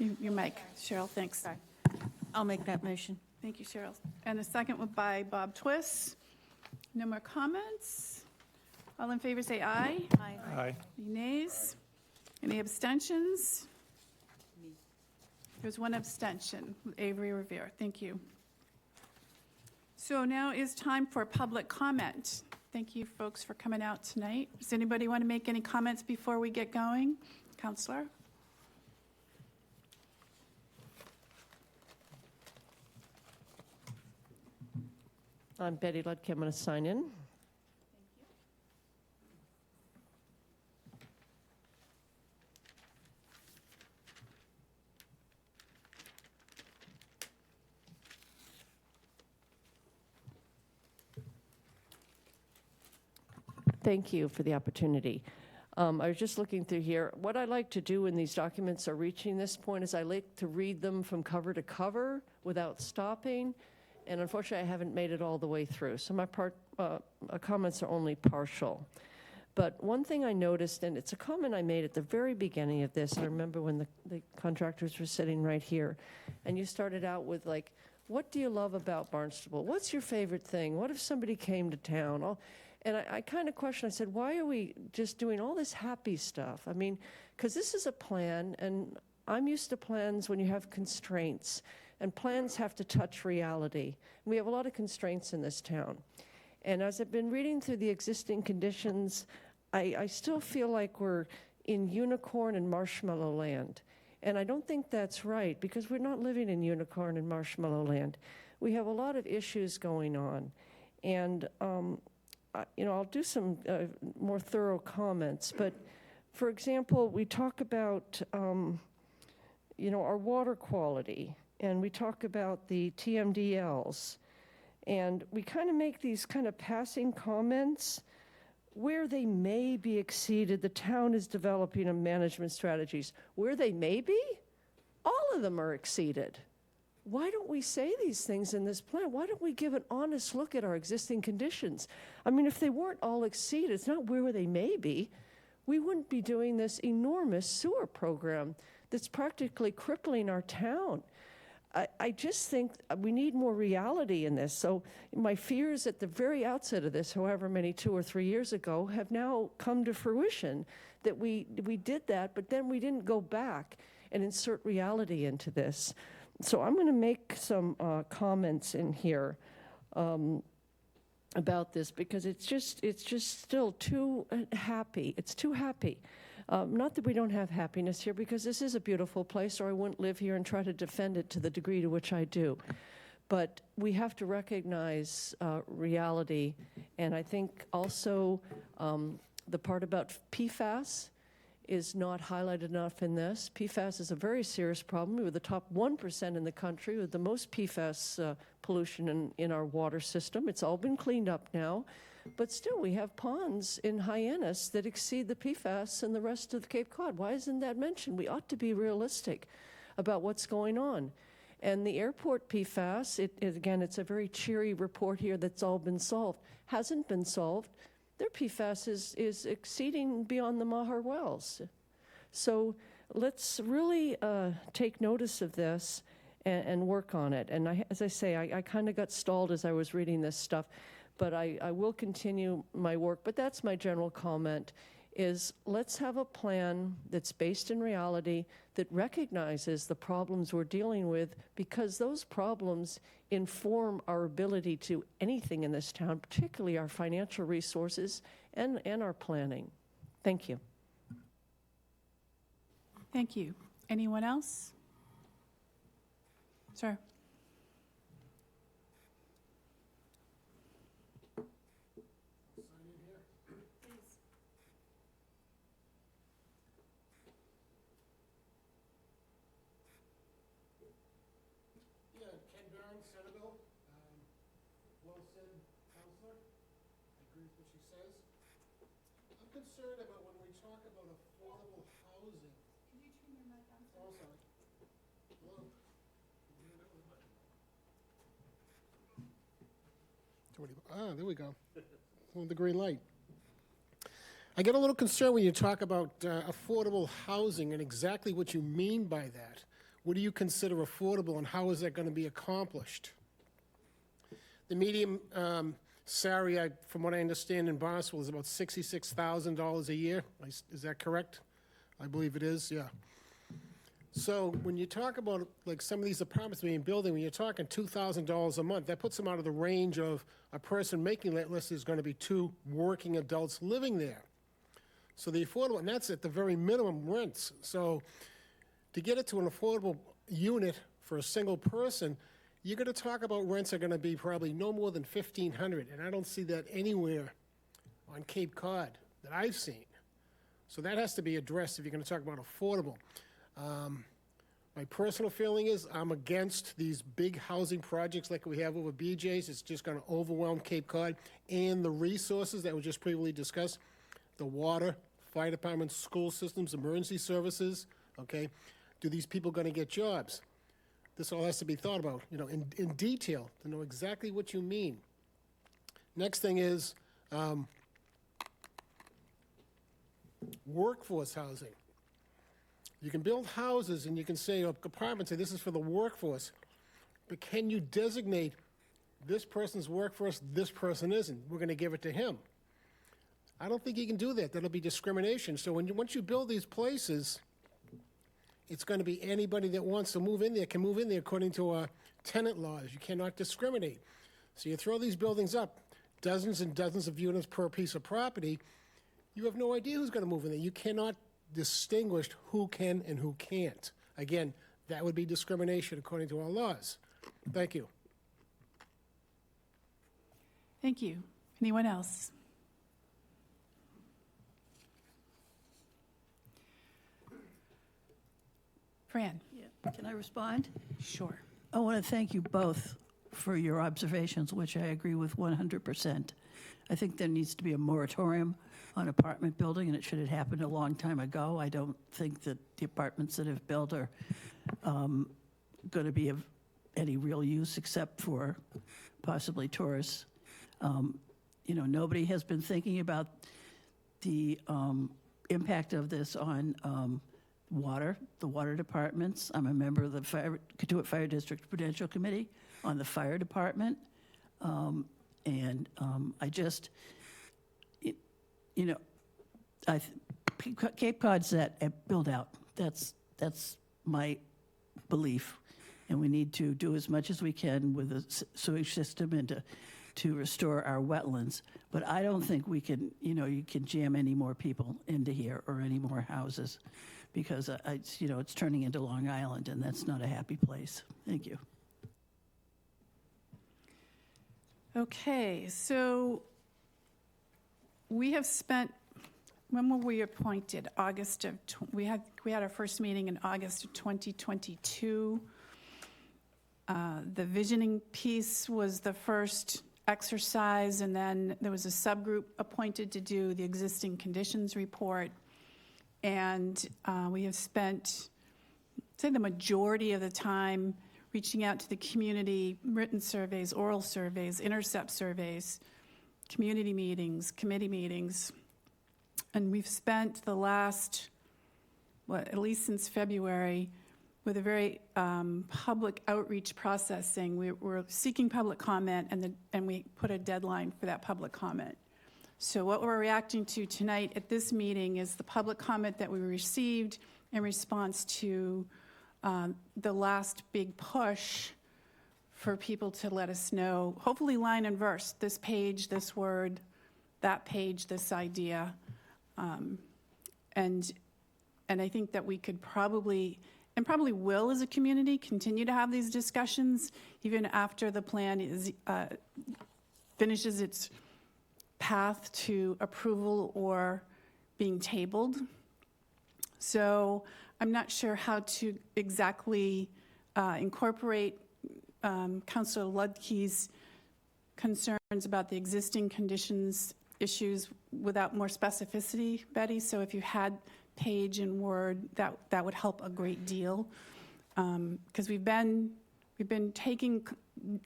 Your mic, Cheryl, thanks. Sorry. I'll make that motion. Thank you, Cheryl. And the second one by Bob Twist. No more comments? All in favor say aye. Aye. Aye. Any nays? Any abstentions? There's one abstention, Avery Revere. Thank you. So now is time for public comment. Thank you, folks, for coming out tonight. Does anybody want to make any comments before we get going? Counselor? I'm Betty Ludke. I'm going to sign in. Thank you for the opportunity. I was just looking through here. What I like to do when these documents are reaching this point is I like to read them from cover to cover without stopping. And unfortunately, I haven't made it all the way through. So my comments are only partial. But one thing I noticed, and it's a comment I made at the very beginning of this, I remember when the contractors were sitting right here, and you started out with like, what do you love about Barnstable? What's your favorite thing? What if somebody came to town? And I kind of questioned, I said, why are we just doing all this happy stuff? I mean, because this is a plan, and I'm used to plans when you have constraints, and plans have to touch reality. We have a lot of constraints in this town. And as I've been reading through the existing conditions, I still feel like we're in unicorn and marshmallow land. And I don't think that's right, because we're not living in unicorn and marshmallow land. We have a lot of issues going on. And I'll do some more thorough comments, but for example, we talk about, our water quality, and we talk about the TMDLs, and we kind of make these kind of passing comments where they may be exceeded. The town is developing a management strategies. Where they may be, all of them are exceeded. Why don't we say these things in this plan? Why don't we give an honest look at our existing conditions? I mean, if they weren't all exceeded, it's not where they may be, we wouldn't be doing this enormous sewer program that's practically crippling our town. I just think we need more reality in this. So my fears at the very outset of this, however many 2 or 3 years ago, have now come to fruition, that we did that, but then we didn't go back and insert reality into this. So I'm going to make some comments in here about this, because it's just still too happy. It's too happy. Not that we don't have happiness here, because this is a beautiful place, or I wouldn't live here and try to defend it to the degree to which I do. But we have to recognize reality. And I think also the part about PFAS is not highlighted enough in this. PFAS is a very serious problem. We were the top 1% in the country with the most PFAS pollution in our water system. It's all been cleaned up now. But still, we have ponds in Hyannis that exceed the PFAS in the rest of Cape Cod. Why isn't that mentioned? We ought to be realistic about what's going on. And the airport PFAS, again, it's a very cheery report here that's all been solved. Hasn't been solved. Their PFAS is exceeding beyond the Mahar wells. So let's really take notice of this and work on it. And as I say, I kind of got stalled as I was reading this stuff, but I will continue my work. But that's my general comment, is let's have a plan that's based in reality, that recognizes the problems we're dealing with, because those problems inform our ability to anything in this town, particularly our financial resources and our planning. Thank you. Thank you. Anyone else? Sir. Concerned about when we talk about affordable housing. Can you turn your mic on? Oh, sorry. Hello. There we go. With the green light. I get a little concerned when you talk about affordable housing and exactly what you mean by that. What do you consider affordable, and how is that going to be accomplished? The median salary, from what I understand in Barnstable, is about $66,000 a year. Is that correct? I believe it is, yeah. So when you talk about like some of these apartments being built, when you're talking $2,000 a month, that puts them out of the range of a person making that list is going to be 2 working adults living there. So the affordable, and that's at the very minimum rents. So to get it to an affordable unit for a single person, you're going to talk about rents are going to be probably no more than $1,500, and I don't see that anywhere on Cape Cod that I've seen. So that has to be addressed if you're going to talk about affordable. My personal feeling is I'm against these big housing projects like we have over BJ's. It's just going to overwhelm Cape Cod and the resources that were just previously discussed, the water, fire departments, school systems, emergency services, okay? Do these people going to get jobs? This all has to be thought about, you know, in detail to know exactly what you mean. Next thing is workforce housing. You can build houses and you can say, apartments, say this is for the workforce, but can you designate this person's workforce, this person isn't? We're going to give it to him. I don't think you can do that. That'll be discrimination. So once you build these places, it's going to be anybody that wants to move in there can move in there according to our tenant laws. You cannot discriminate. So you throw these buildings up, dozens and dozens of units per piece of property, you have no idea who's going to move in there. You cannot distinguish who can and who can't. Again, that would be discrimination according to our laws. Thank you. Thank you. Anyone else? Fran? Yeah. Can I respond? Sure. I want to thank you both for your observations, which I agree with 100%. I think there needs to be a moratorium on apartment building, and it should have happened a long time ago. I don't think that the apartments that have built are going to be of any real use except for possibly tourists. You know, nobody has been thinking about the impact of this on water, the water departments. I'm a member of the Katuitt Fire District Prudential Committee on the fire department. I just, you know, Cape Cod's at build out. That's my belief. And we need to do as much as we can with the sewage system and to restore our wetlands. But I don't think we can, you know, you can jam any more people into here or any more houses because, you know, it's turning into Long Island, and that's not a happy place. Thank you. Okay, so we have spent, when were we appointed? August of, we had our first meeting in August of 2022. The visioning piece was the first exercise, and then there was a subgroup appointed to do the existing conditions report. And we have spent, say, the majority of the time reaching out to the community, written surveys, oral surveys, intercept surveys, community meetings, committee meetings. And we've spent the last, at least since February, with a very public outreach processing. We're seeking public comment, and we put a deadline for that public comment. So what we're reacting to tonight at this meeting is the public comment that we received in response to the last big push for people to let us know, hopefully line and verse, this page, this word, that page, this idea. And I think that we could probably, and probably will as a community, continue to have these discussions even after the plan is finishes its path to approval or being tabled. So I'm not sure how to exactly incorporate Councilor Ludke's concerns about the existing conditions issues without more specificity, Betty. So if you had page and word, that would help a great deal. Because we've been taking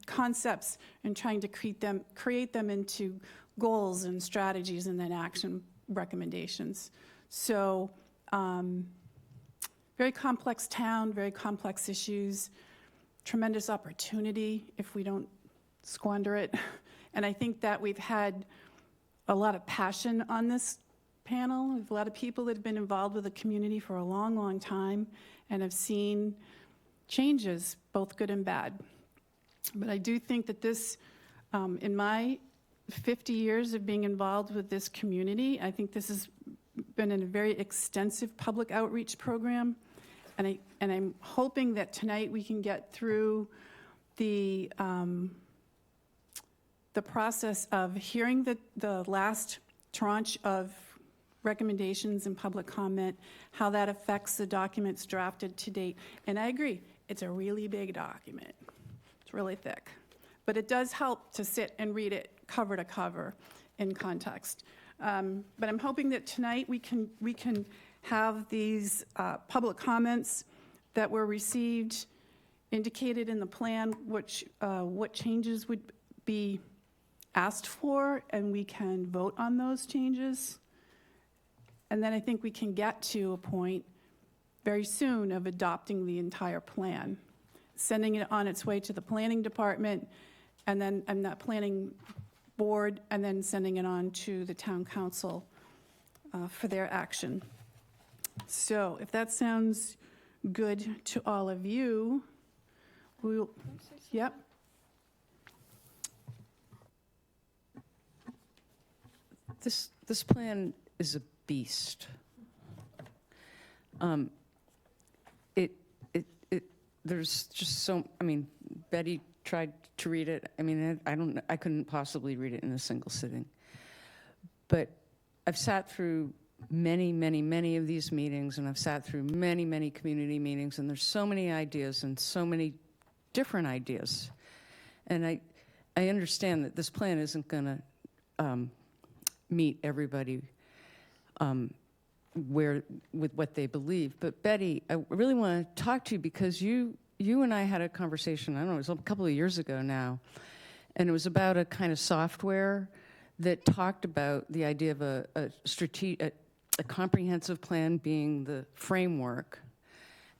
concepts and trying to create them into goals and strategies and then action recommendations. So very complex town, very complex issues, tremendous opportunity if we don't squander it. And I think that we've had a lot of passion on this panel. We have a lot of people that have been involved with the community for a long, long time and have seen changes, both good and bad. But I do think that this, in my 50 years of being involved with this community, I think this has been a very extensive public outreach program. And I'm hoping that tonight we can get through the process of hearing the last tranche of recommendations and public comment, how that affects the documents drafted to date. And I agree, it's a really big document. It's really thick. But it does help to sit and read it cover to cover in context. But I'm hoping that tonight we can have these public comments that were received indicated in the plan, what changes would be asked for, and we can vote on those changes. And then I think we can get to a point very soon of adopting the entire plan, sending it on its way to the planning department, and then that planning board, and then sending it on to the town council for their action. So if that sounds good to all of you, we'll, yep. This plan is a beast. There's just so, I mean, Betty tried to read it. I mean, I couldn't possibly read it in a single sitting. But I've sat through many, many, many of these meetings, and I've sat through many, many community meetings, and there's so many ideas and so many different ideas. And I understand that this plan isn't going to meet everybody with what they believe. But Betty, I really want to talk to you because you and I had a conversation, I don't know, it was a couple of years ago now, and it was about a kind of software that talked about the idea of a comprehensive plan being the framework,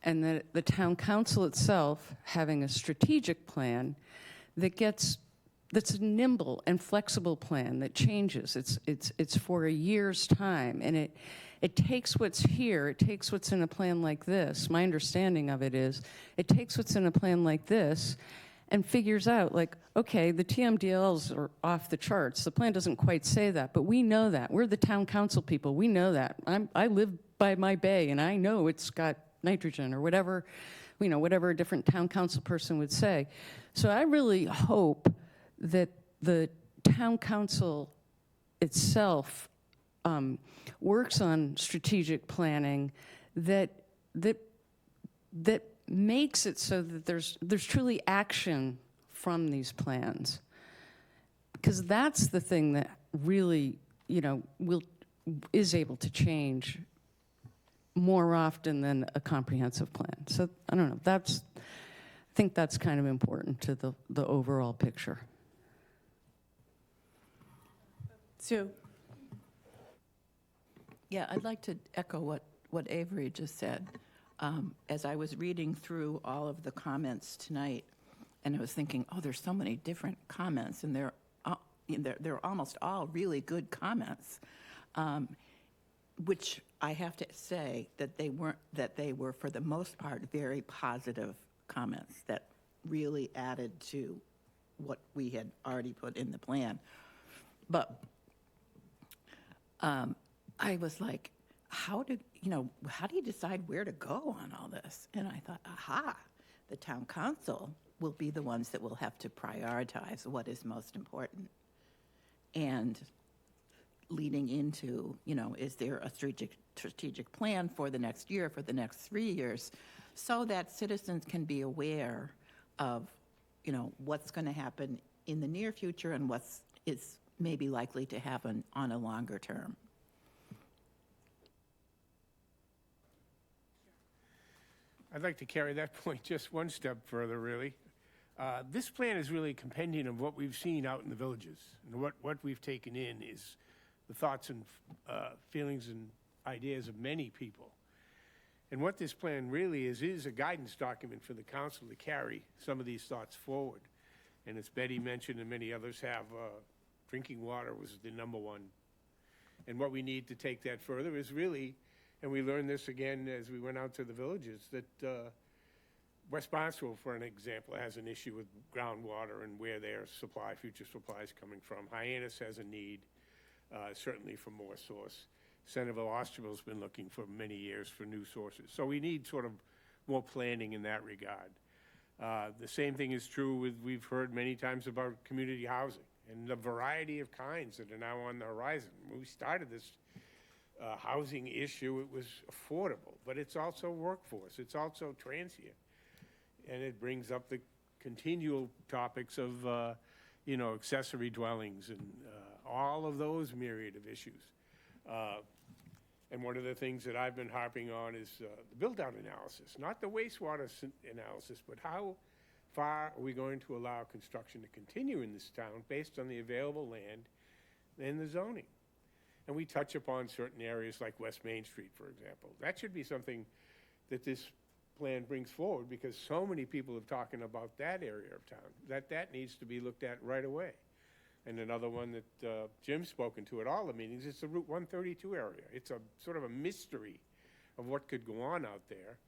and that the town council itself having a strategic plan that's a nimble and flexible plan that changes. It's for a year's time, and it takes what's here, it takes what's in a plan like this. My understanding of it is, it takes what's in a plan like this and figures out, like, okay, the TMDLs are off the charts. The plan doesn't quite say that, but we know that. We're the town council people. We know that. I live by my bay, and I know it's got nitrogen or whatever, whatever a different town council person would say. So I really hope that the town council itself works on strategic planning that makes it so that there's truly action from these plans, because that's the thing that really is able to change more often than a comprehensive plan. So I don't know. I think that's kind of important to the overall picture. Sue. Yeah, I'd like to echo what Avery just said. As I was reading through all of the comments tonight, and I was thinking, oh, there's so many different comments, and they're almost all really good comments, which I have to say that they were for the most part very positive comments that really added to what we had already put in the plan. But I was like, how do you decide where to go on all this? And I thought, aha, the town council will be the ones that will have to prioritize what is most important. And leading into, is there a strategic plan for the next year, for the next 3 years, so that citizens can be aware of, what's going to happen in the near future and what's maybe likely to happen on a longer term. I'd like to carry that point just one step further, really. This plan is really a compendium of what we've seen out in the villages. And what we've taken in is the thoughts and feelings and ideas of many people. And what this plan really is a guidance document for the council to carry some of these thoughts forward. And as Betty mentioned and many others have, drinking water was the number one. And what we need to take that further is really, and we learned this again as we went out to the villages, that West Barnstable, for an example, has an issue with groundwater and where their future supply is coming from. Hyannis has a need, certainly for more source. Centerville Osterville's been looking for many years for new sources. So we need sort of more planning in that regard. The same thing is true with, we've heard many times about community housing and the variety of kinds that are now on the horizon. When we started this housing issue, it was affordable, but it's also workforce, it's also transient. And it brings up the continual topics of, accessory dwellings and all of those myriad of issues. And one of the things that I've been harping on is the build-out analysis, not the wastewater analysis, but how far are we going to allow construction to continue in this town based on the available land and the zoning? And we touch upon certain areas like West Main Street, for example. That should be something that this plan brings forward, because so many people are talking about that area of town, that needs to be looked at right away. And another one that Jim's spoken to at all the meetings is the Route 132 area. It's a sort of a mystery of what could go on out there,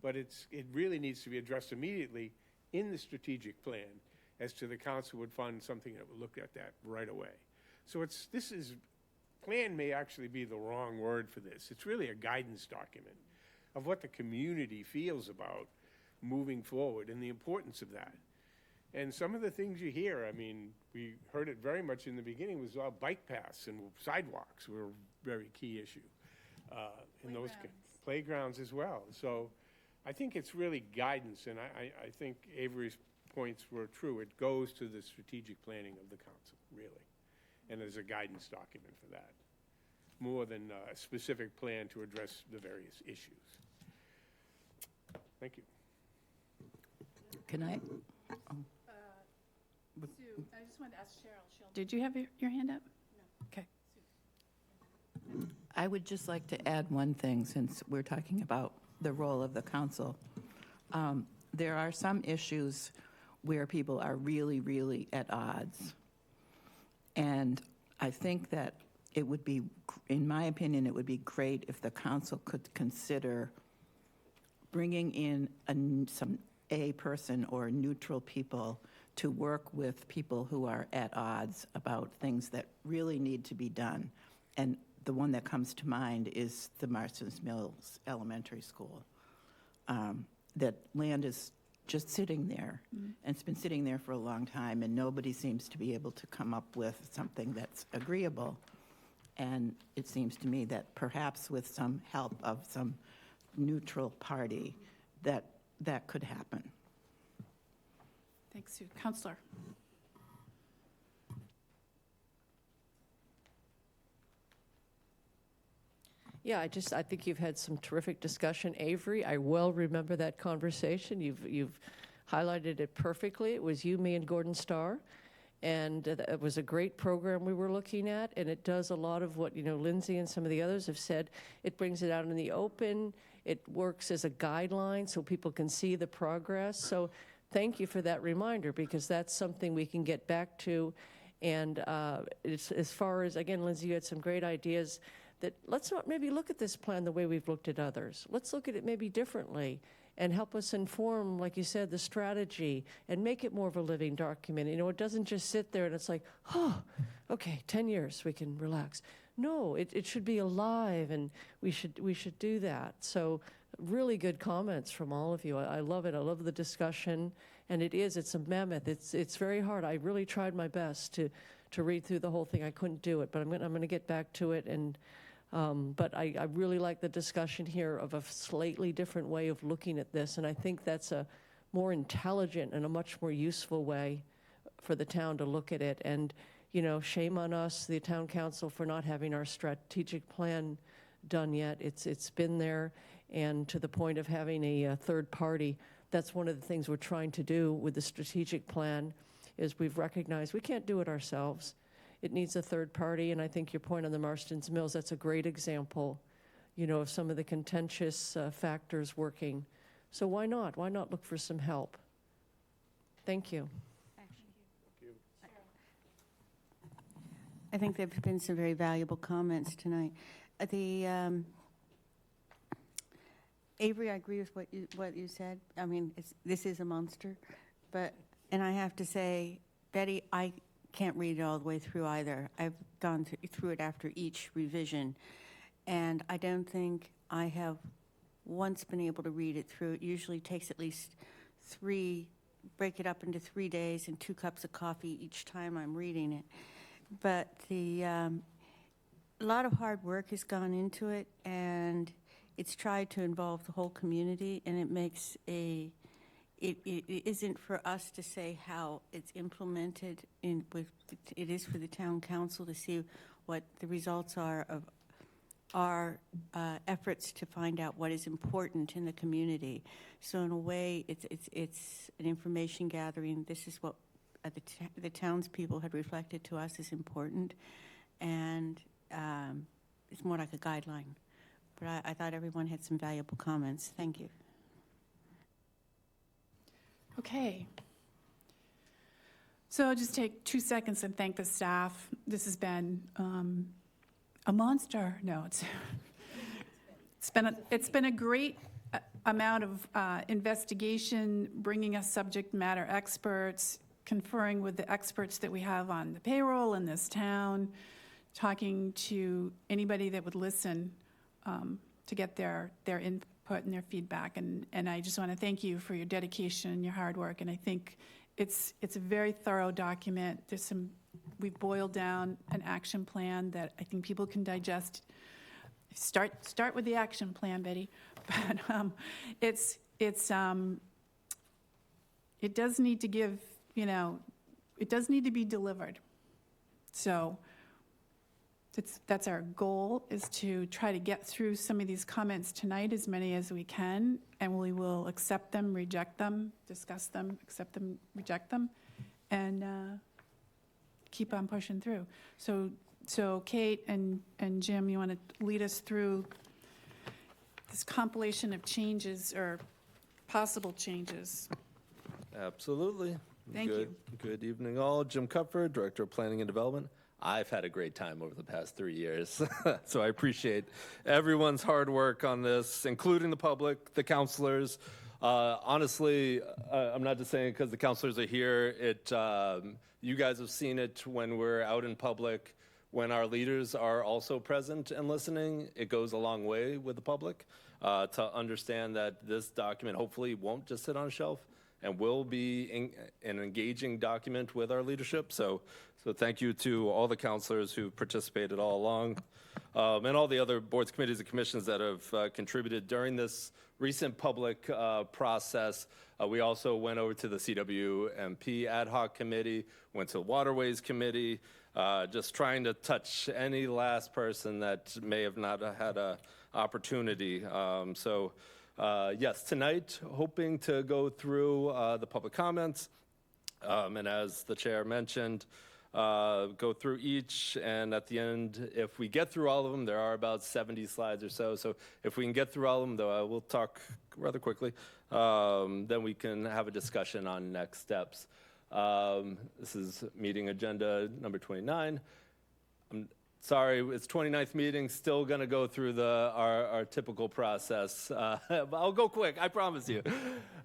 but it really needs to be addressed immediately in the strategic plan as to the council would fund something that would look at that right away. So plan may actually be the wrong word for this. It's really a guidance document of what the community feels about moving forward and the importance of that. And some of the things you hear, I mean, we heard it very much in the beginning, was bike paths and sidewalks were a very key issue. In those playgrounds as well. So I think it's really guidance, and I think Avery's points were true. It goes to the strategic planning of the council, really. And there's a guidance document for that, more than a specific plan to address the various issues. Thank you. Can I? Sue, I just wanted to ask Cheryl. Did you have your hand up? No. Okay. I would just like to add one thing, since we're talking about the role of the council. There are some issues where people are really, really at odds. And I think that it would be, in my opinion, it would be great if the council could consider bringing in a person or neutral people to work with people who are at odds about things that really need to be done. And the one that comes to mind is the Marston's Mills Elementary School. That land is just sitting there, and it's been sitting there for a long time, and nobody seems to be able to come up with something that's agreeable. And it seems to me that perhaps with some help of some neutral party, that could happen. Thanks, Sue. Counselor. Yeah, I think you've had some terrific discussion, Avery. I well remember that conversation. You've highlighted it perfectly. It was you, me, and Gordon Starr. And it was a great program we were looking at, and it does a lot of what, Lindsay and some of the others have said. It brings it out in the open. It works as a guideline so people can see the progress. So thank you for that reminder, because that's something we can get back to. And as far as, again, Lindsay, you had some great ideas that let's not maybe look at this plan the way we've looked at others. Let's look at it maybe differently and help us inform, like you said, the strategy and make it more of a living document. It doesn't just sit there and it's like, oh, okay, 10 years, we can relax. No, it should be alive, and we should do that. So really good comments from all of you. I love it. I love the discussion, and it's a mammoth. It's very hard. I really tried my best to read through the whole thing. I couldn't do it, but I'm going to get back to it. And but I really like the discussion here of a slightly different way of looking at this, and I think that's a more intelligent and a much more useful way for the town to look at it. And shame on us, the town council, for not having our strategic plan done yet. It's been there, and to the point of having a third party. That's one of the things we're trying to do with the strategic plan, is we've recognized we can't do it ourselves. It needs a third party, and I think your point on the Marston's Mills, that's a great example. of some of the contentious factors working. So why not? Why not look for some help? Thank you. I think there have been some very valuable comments tonight. Avery, I agree with what you said. I mean, this is a monster, and I have to say, Betty, I can't read it all the way through either. I've gone through it after each revision, and I don't think I have once been able to read it through. It usually takes at least break it up into 3 days and 2 cups of coffee each time I'm reading it. But a lot of hard work has gone into it, and it's tried to involve the whole community, and it isn't for us to say how it's implemented. It is for the town council to see what the results are of our efforts to find out what is important in the community. So in a way, it's an information gathering. This is what the townspeople had reflected to us is important, and it's more like a guideline. But I thought everyone had some valuable comments. Thank you. Okay. So I'll just take 2 seconds and thank the staff. This has been a monster. No, it's been a great amount of investigation, bringing us subject matter experts, conferring with the experts that we have on the payroll in this town, talking to anybody that would listen to get their input and their feedback. And I just want to thank you for your dedication and your hard work. And I think it's a very thorough document. We've boiled down an action plan that I think people can digest. Start with the action plan, Betty. But it does need to give, it does need to be delivered. So that's our goal, is to try to get through some of these comments tonight, as many as we can, and we will accept them, reject them, discuss them, accept them, reject them, and keep on pushing through. So Kate and Jim, you want to lead us through this compilation of changes or possible changes? Absolutely. Thank you. Good evening, all. Jim Cupford, Director of Planning and Development. I've had a great time over the past 3 years, so I appreciate everyone's hard work on this, including the public, the counselors. Honestly, I'm not just saying it because the counselors are here. You guys have seen it when we're out in public. When our leaders are also present and listening, it goes a long way with the public to understand that this document hopefully won't just sit on a shelf and will be an engaging document with our leadership. So thank you to all the counselors who participated all along, and all the other boards, committees, and commissions that have contributed during this recent public process. We also went over to the CWMP Ad Hoc Committee, went to the Waterways Committee, just trying to touch any last person that may have not had an opportunity. Yes, tonight, hoping to go through the public comments, and as the chair mentioned, go through each, and at the end, if we get through all of them, there are about 70 slides or so, so if we can get through all of them, though I will talk rather quickly, then we can have a discussion on next steps. This is meeting agenda number 29. I'm sorry, it's 29th meeting, still going to go through our typical process. But I'll go quick, I promise you.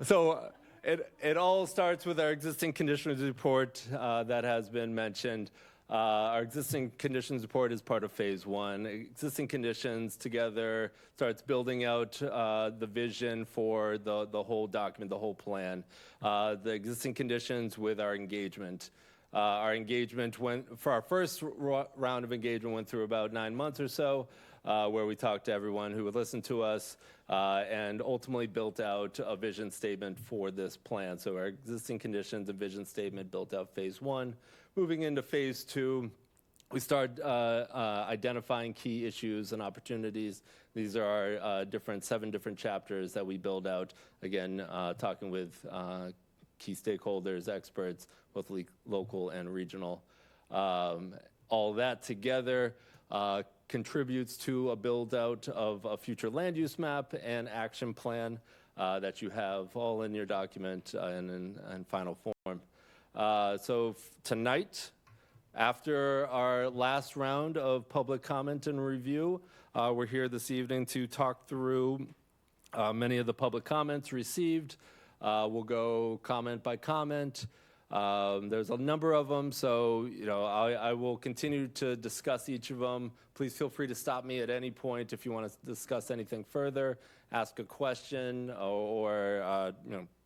So it all starts with our existing conditions report that has been mentioned. Our existing conditions report is part of phase 1. Existing conditions together starts building out the vision for the whole document, the whole plan. The existing conditions with our engagement. Our engagement for our first round of engagement went through about 9 months or so, where we talked to everyone who would listen to us, and ultimately built out a vision statement for this plan. So our existing conditions and vision statement built out phase 1. Moving into phase 2, we start identifying key issues and opportunities. These are our 7 different chapters that we build out, again, talking with key stakeholders, experts, both local and regional. All that together contributes to a build-out of a future land use map and action plan that you have all in your document and in final form. Tonight, after our last round of public comment and review, we're here this evening to talk through many of the public comments received. We'll go comment by comment. There's a number of them, so I will continue to discuss each of them. Please feel free to stop me at any point if you want to discuss anything further, ask a question, or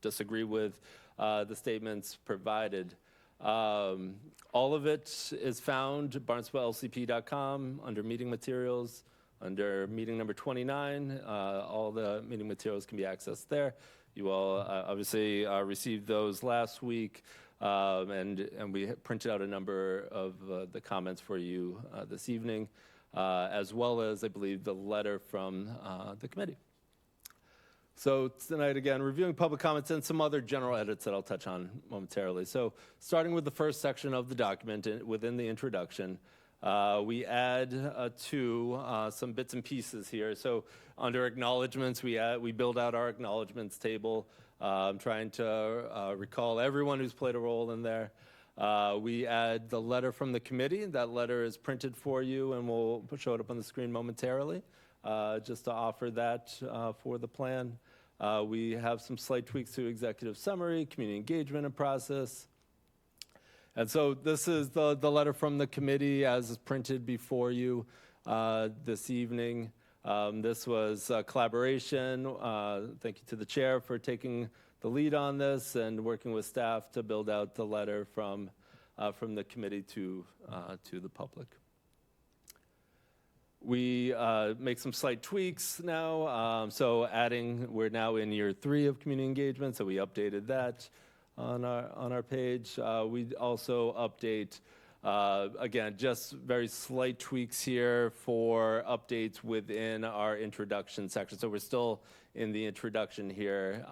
disagree with the statements provided. All of it is found at barnstablelcp.com under meeting materials, under meeting number 29. All the meeting materials can be accessed there. You all obviously received those last week, and we printed out a number of the comments for you this evening, as well as, I believe, the letter from the committee. So tonight, again, reviewing public comments and some other general edits that I'll touch on momentarily. So starting with the first section of the document within the introduction, we add some bits and pieces here. So under acknowledgements, we build out our acknowledgements table. I'm trying to recall everyone who's played a role in there. We add the letter from the committee. That letter is printed for you, and we'll show it up on the screen momentarily, just to offer that for the plan. We have some slight tweaks to executive summary, community engagement and process. And so this is the letter from the committee as is printed before you this evening. This was a collaboration. Thank you to the chair for taking the lead on this and working with staff to build out the letter from the committee to the public. We make some slight tweaks now. We're now in year 3 of community engagement, so we updated that on our page. We also update, again, just very slight tweaks here for updates within our introduction section. So we're still in the introduction here,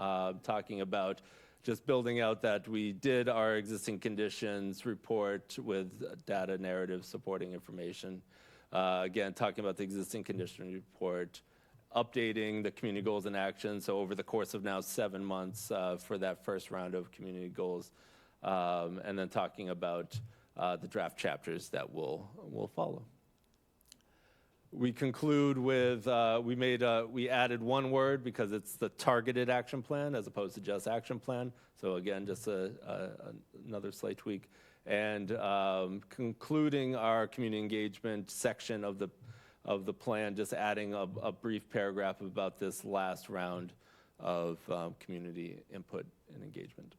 talking about just building out that we did our existing conditions report with data narrative supporting information. Again, talking about the existing condition report, updating the community goals and actions. So over the course of now 7 months for that first round of community goals, and then talking about the draft chapters that will follow. We conclude with, we added one word because it's the targeted action plan as opposed to just action plan. So again, just another slight tweak. And concluding our community engagement section of the plan, just adding a brief paragraph about this last round of community input and engagement.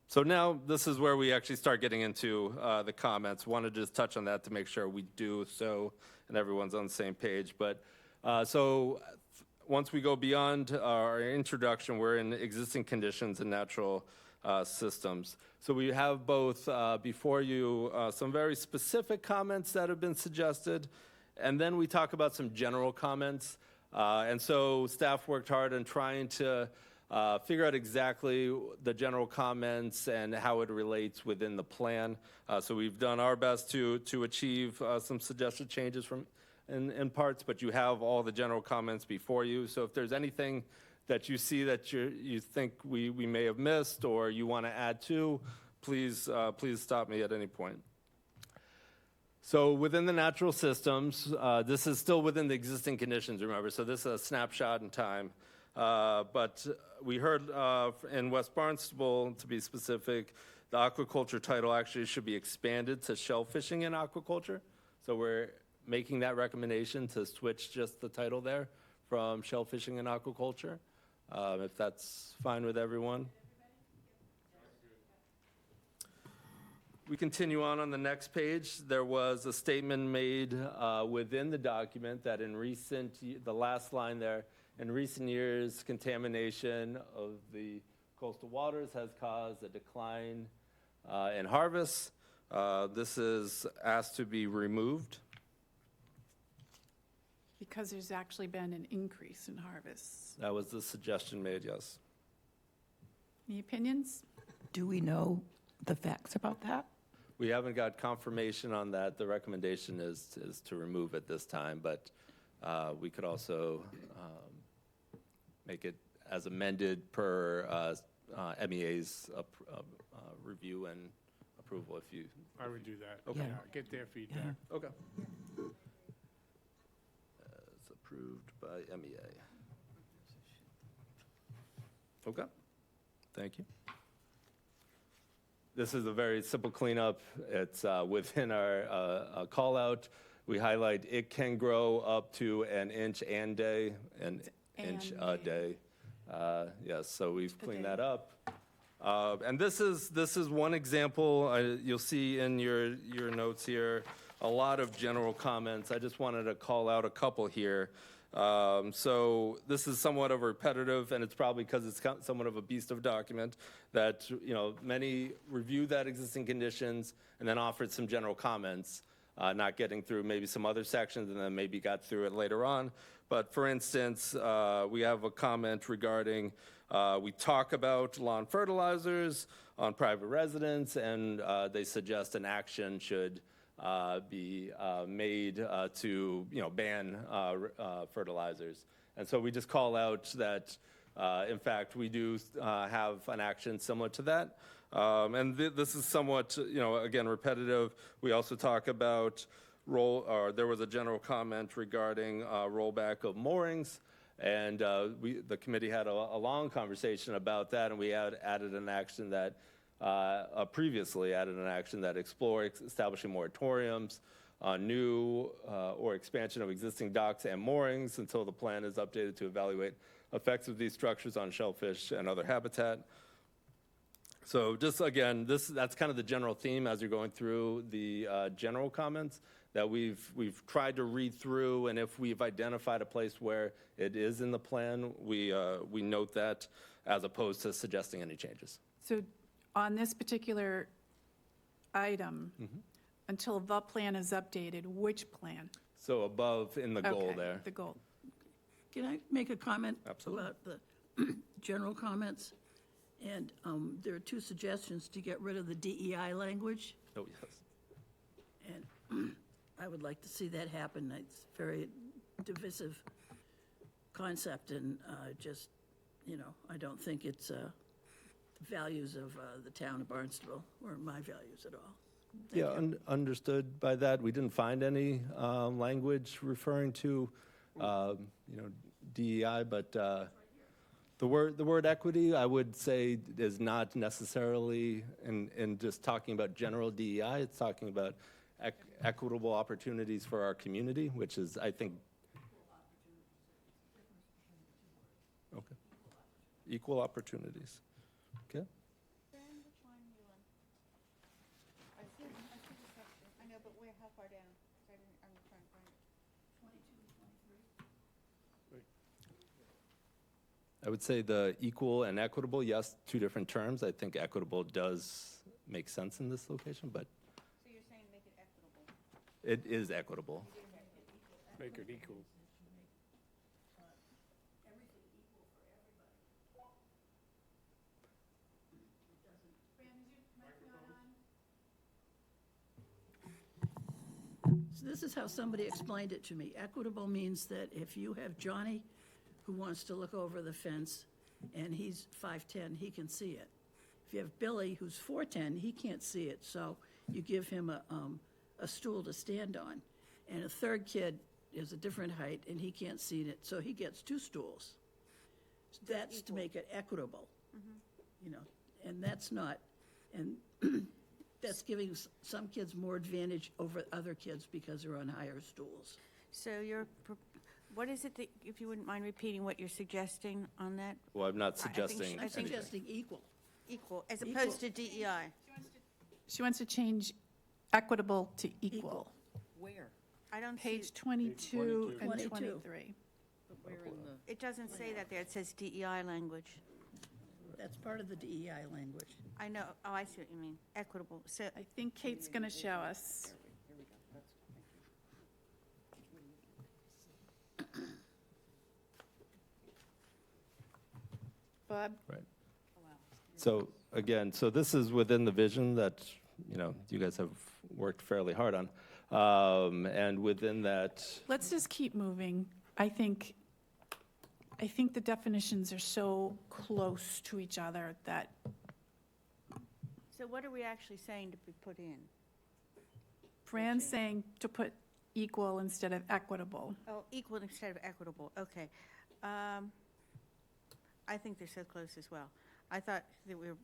So now this is where we actually start getting into the comments. Wanted to just touch on that to make sure we do so and everyone's on the same page. But so once we go beyond our introduction, we're in existing conditions and natural systems. So we have both before you some very specific comments that have been suggested, and then we talk about some general comments. And so staff worked hard on trying to figure out exactly the general comments and how it relates within the plan. So we've done our best to achieve some suggested changes in parts, but you have all the general comments before you. So if there's anything that you see that you think we may have missed or you want to add to, please stop me at any point. So within the natural systems, this is still within the existing conditions, remember, so this is a snapshot in time. But we heard in West Barnstable, to be specific, the aquaculture title actually should be expanded to shellfishing and aquaculture. So we're making that recommendation to switch just the title there from shellfishing and aquaculture, if that's fine with everyone. We continue on the next page. There was a statement made within the document that the last line there, in recent years, contamination of the coastal waters has caused a decline in harvests. This is asked to be removed. Because there's actually been an increase in harvests. That was the suggestion made, yes. Any opinions? Do we know the facts about that? We haven't got confirmation on that. The recommendation is to remove it this time, but we could also make it as amended per MEA's review and approval if you. I would do that. Okay. Yeah, get their feedback. Okay. As approved by MEA. Okay, thank you. This is a very simple cleanup. It's within our call-out. We highlight it can grow up to an inch and day, an inch a day. Yes, so we've cleaned that up. And this is one example. You'll see in your notes here a lot of general comments. I just wanted to call out a couple here. So this is somewhat of a repetitive, and it's probably because it's somewhat of a beast of a document that, many reviewed that existing conditions and then offered some general comments, not getting through maybe some other sections and then maybe got through it later on. But for instance, we have a comment regarding, we talk about lawn fertilizers on private residents, and they suggest an action should be made to, ban fertilizers. And so we just call out that, in fact, we do have an action similar to that. And this is somewhat, again, repetitive. We also talk about there was a general comment regarding rollback of moorings. And the committee had a long conversation about that, and we had added an action that previously added an action that explored establishing moratoriums on new or expansion of existing docks and moorings until the plan is updated to evaluate effects of these structures on shellfish and other habitat. So just again, that's kind of the general theme as you're going through the general comments that we've tried to read through, and if we've identified a place where it is in the plan, we note that as opposed to suggesting any changes. So on this particular item, until the plan is updated, which plan? So above in the goal Okay, there. the goal. Can I make a comment? Absolutely. About the general comments? And there are two suggestions to get rid of the DEI language, Oh, yes. and I would like to see that happen. It's a very divisive concept, and I don't think it's the values of the town of Barnstable or my values at all. Thank you. Understood by that. We didn't find any language referring to, DEI, but the word equity, I would say, is not necessarily in just talking about general DEI. It's talking about equitable opportunities for our community, which is, I think, okay, equal opportunities. Okay. I know, but how far down? I'm trying to find it. I would say the equal and equitable, yes, two different terms. I think equitable does make sense in this location, but So you're saying make it equitable? it is equitable. Make it equal. So this is how somebody explained it to me. Equitable means that if you have Johnny who wants to look over the fence and he's 5'10", he can see it. If you have Billy who's 4'10", he can't see it, so you give him a stool to stand on. And a third kid is a different height and he can't see it, so he gets two stools. That's to make it equitable, and that's not, and that's giving some kids more advantage over other kids because they're on higher stools. So what is it that, if you wouldn't mind repeating what you're suggesting on that? Well, I'm not I think suggesting. I'm suggesting equal. Equal, as Equal. opposed to DEI. She wants to change equitable to equal. Where? I don't see, Page 22 and 22. 23. it doesn't say that there, it says DEI language. That's part of the DEI language. I know, oh, I see what you mean, equitable, so, I think Kate's going to show us. Bob? Right. So again, so this is within the vision that you guys have worked fairly hard on. And within that, Let's just keep moving. I think the definitions are so close to each other that, So what are we actually saying to be put in? Fran's saying to put equal instead of equitable. Oh, equal instead of equitable, okay. I think they're so close as well. I thought that we were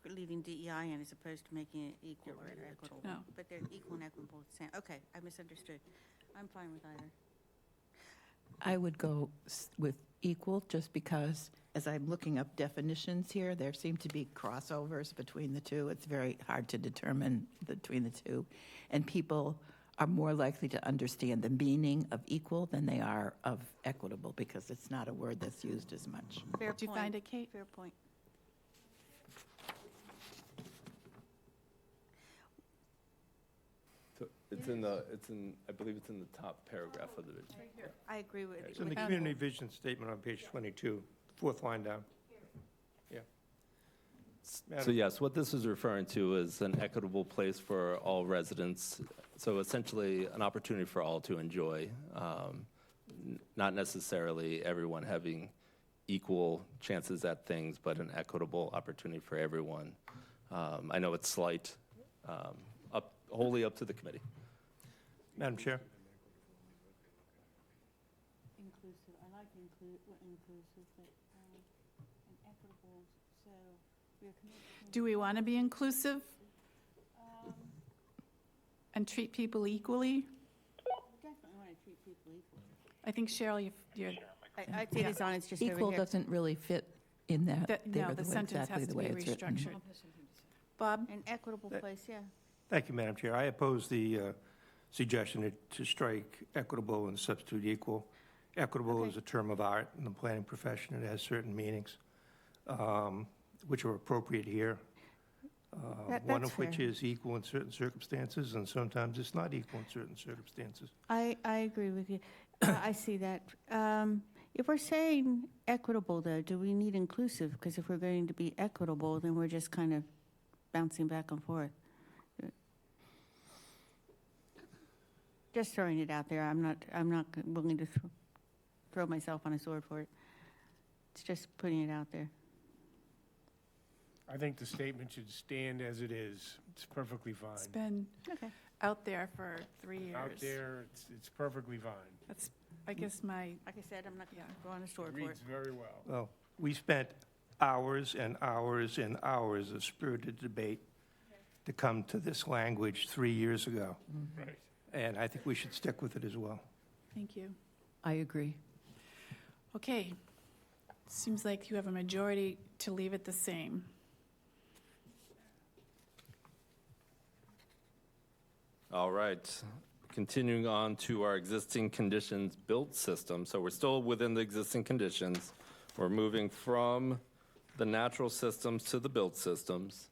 leaving DEI in as opposed to making it equal or equitable. No. But they're equal and equitable, okay, I misunderstood. I'm fine with either. I would go with equal, just because, as I'm looking up definitions here, there seem to be crossovers between the two. It's very hard to determine between the two. And people are more likely to understand the meaning of equal than they are of equitable, because it's not a word that's used as much. Fair Did you point. find it, Kate? Fair point. so I believe it's in the top paragraph of the video. I agree with It's in the with community vision statement on page 22, fourth line down. Yeah. So yes, what this is referring to is an equitable place for all residents. So essentially, an opportunity for all to enjoy, not necessarily everyone having equal chances at things, but an equitable opportunity for everyone. I know it's slight, wholly up to the committee. Madam Chair? inclusive, I like inclusive, but, and equitable, so we are committed. Do we want to be inclusive and treat people equally? Definitely want to treat people equally. I think, Cheryl, you're, I'd say this on, it's just over Equal here. doesn't really fit in that, there, no, the sentence exactly has to the be way it's written. restructured. Bob? An equitable place, yeah. Thank you, Madam Chair. I oppose the suggestion to strike equitable and substitute equal. Equitable Okay. is a term of art in the planning profession. It has certain meanings, which are appropriate here. One That's of which fair. is equal in certain circumstances, and sometimes it's not equal in certain circumstances. I agree with you. I see that. If we're saying equitable, though, do we need inclusive? Because if we're going to be equitable, then we're just kind of bouncing back and forth. Just throwing it out there. I'm not willing to throw myself on a sword for it. It's just putting it out there. I think the statement should stand as it is. It's perfectly It's fine. been Okay. out there for 3 years. Out there, it's perfectly fine. That's, I guess, my, Like I said, I'm not going Yeah. to go on a sword It for it. reads very well. Well, we spent hours and hours and hours of spirited debate to come to this language 3 years ago, Right. and I think we should stick with it as well. thank you. I agree. Okay. Seems like you have a majority to leave it the same. All right, continuing on to our existing conditions built system. So we're still within the existing conditions. We're moving from the natural systems to the built systems.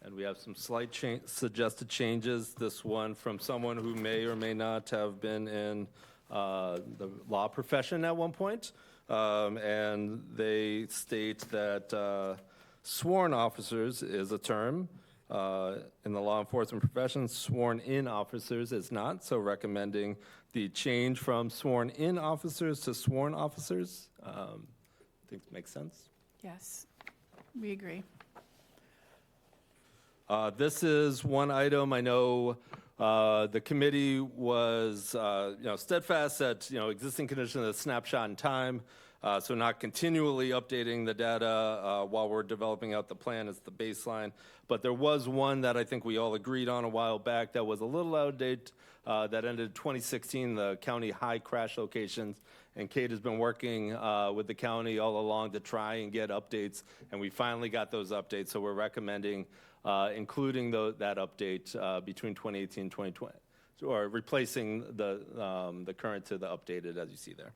And we have some slight suggested changes. This one from someone who may or may not have been in the law profession at one point. And they state that sworn officers is a term. In the law enforcement profession, sworn-in officers is not, so recommending the change from sworn-in officers to sworn officers. I think it makes sense. Yes, we agree. This is one item I know the committee was steadfast that existing condition is a snapshot in time, so not continually updating the data while we're developing out the plan as the baseline. But there was one that I think we all agreed on a while back that was a little out of date, that ended 2016, the county high crash locations. And Kate has been working with the county all along to try and get updates, and we finally got those updates. So we're recommending including that update between 2018 and 2020, or replacing the current to the updated as you see there.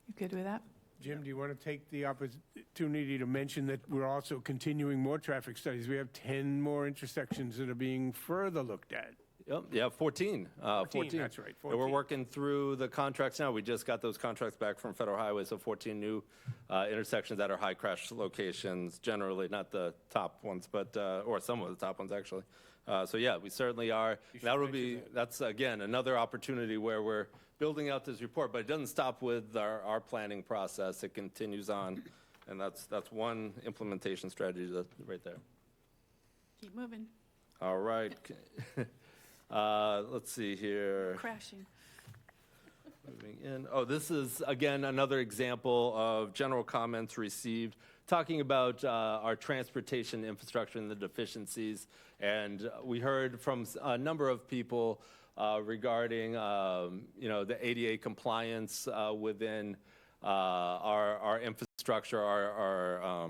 You good with that? Jim, do you want to take the opportunity to mention that we're also continuing more traffic studies? We have 10 more intersections that are being further looked at. Yep, yeah, 14. 14, that's right, And we're 14. working through the contracts now. We just got those contracts back from Federal Highway, so 14 new intersections that are high crash locations, generally, not the top ones, but, or some of the top ones, actually. So yeah, we certainly are. You should That would mention be, that's, again, another opportunity where we're building out this report, but it doesn't stop with our planning process. It continues on, and that's one implementation strategy right there. Keep moving, All right. Let's see here. crashing. Moving in. Oh, this is, again, another example of general comments received talking about our transportation infrastructure and the deficiencies. And we heard from a number of people regarding, the ADA compliance within our infrastructure, our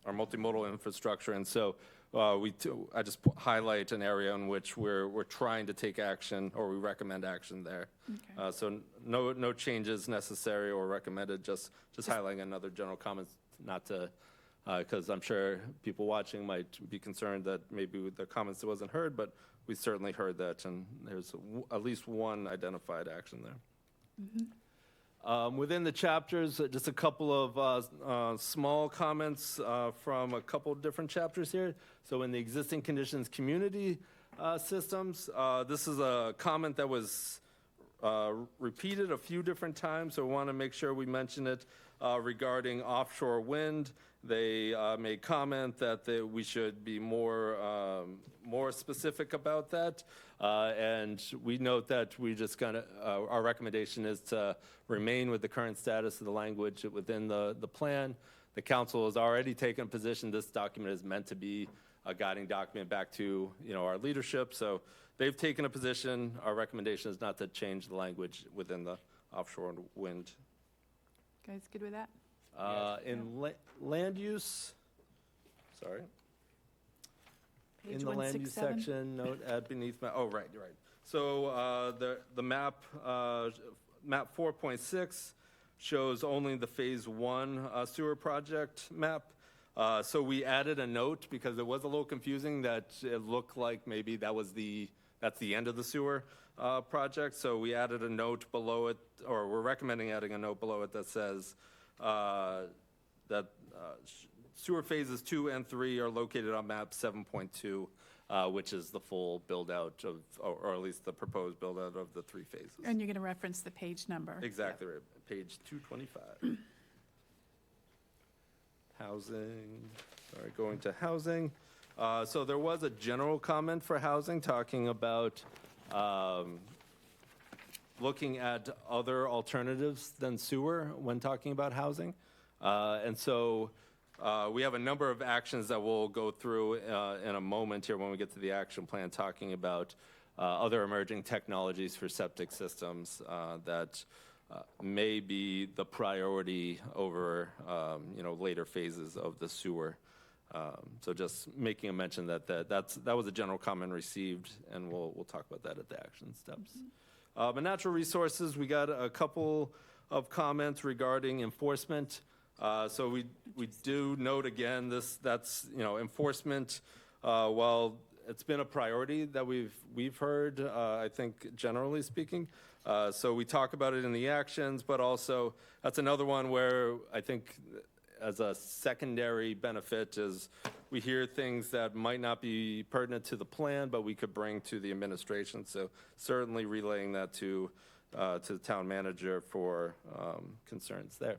multimodal infrastructure. And so I just highlight an area in which we're trying to take action, or we recommend action there. Okay. So no changes necessary or recommended, just highlighting another general comment, not to, because I'm sure people watching might be concerned that maybe with the comments that wasn't heard, but we certainly heard that, and there's at least one identified action there. Within the chapters, just a couple of small comments from a couple different chapters here. So in the existing conditions community systems, this is a comment that was repeated a few different times, so we want to make sure we mention it regarding offshore wind. They made comment that we should be more specific about that. And we note that we just our recommendation is to remain with the current status of the language within the plan. The council has already taken a position. This document is meant to be a guiding document back to, our leadership. So they've taken a position. Our recommendation is not to change the language within the offshore wind. Guys good with that? In land use, sorry. Page In the land use 167. section, note add beneath map, oh, right, you're right. So the map 4.6 shows only the phase 1 sewer project map. So we added a note because it was a little confusing that it looked like maybe that's the end of the sewer project. So we added a note below it, or we're recommending adding a note below it that says that sewer phases 2 and 3 are located on map 7.2, which is the full build-out of, or at least the proposed build-out of the 3 phases. And you're going to reference the page number. Exactly right, page 225. Housing, sorry, going to housing. So there was a general comment for housing talking about looking at other alternatives than sewer when talking about housing. And so we have a number of actions that we'll go through in a moment here when we get to the action plan, talking about other emerging technologies for septic systems that may be the priority over later phases of the sewer. So just making a mention that was a general comment received, and we'll talk about that at the action steps. But natural resources, we got a couple of comments regarding enforcement. So we do note again that's enforcement. While it's been a priority that we've heard, I think generally speaking. So we talk about it in the actions, but also that's another one where I think as a secondary benefit is we hear things that might not be pertinent to the plan, but we could bring to the administration. So certainly relaying that to the town manager for concerns there.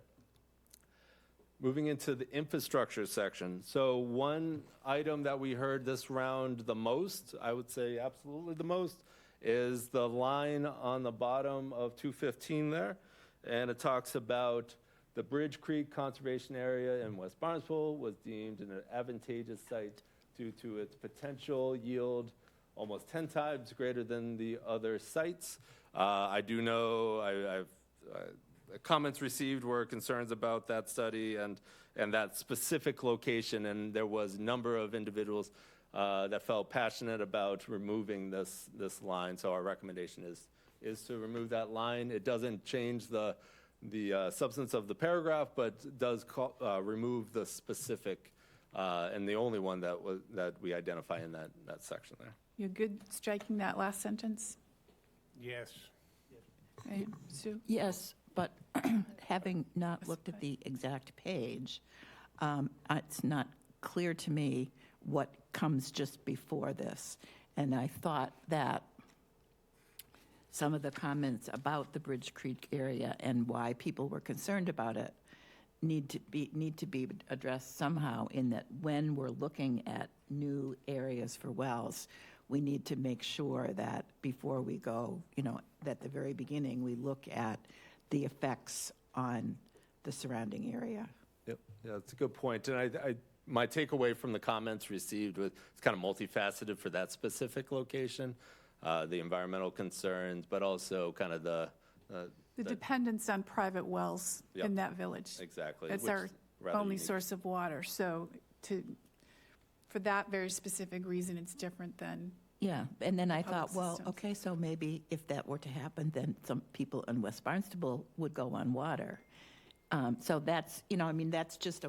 Moving into the infrastructure section. So one item that we heard this round the most, I would say absolutely the most, is the line on the bottom of 215 there. And it talks about the Bridge Creek Conservation Area in West Barnstable was deemed an advantageous site due to its potential yield almost 10 times greater than the other sites. I do know comments received were concerns about that study and that specific location, and there was a number of individuals that felt passionate about removing this line. So our recommendation is to remove that line. It doesn't change the substance of the paragraph, but does remove the specific and the only one that we identify in that section there. You good striking that last sentence? Yes. Right, Sue? Yes, but having not looked at the exact page, it's not clear to me what comes just before this. And I thought that some of the comments about the Bridge Creek area and why people were concerned about it need to be addressed somehow, in that when we're looking at new areas for wells, we need to make sure that before we go, at the very beginning, we look at the effects on the surrounding area. Yep, yeah, that's a good point. And my takeaway from the comments received was it's kind of multifaceted for that specific location, the environmental concerns, but also kind of the dependence on private wells Yep. in that village. exactly. It's which our is rather only unique. source of water, so for that very specific reason, it's different than, Yeah, and then I Public thought, well, systems. okay, so maybe if that were to happen, then some people in West Barnstable would go on water. So that's, that's just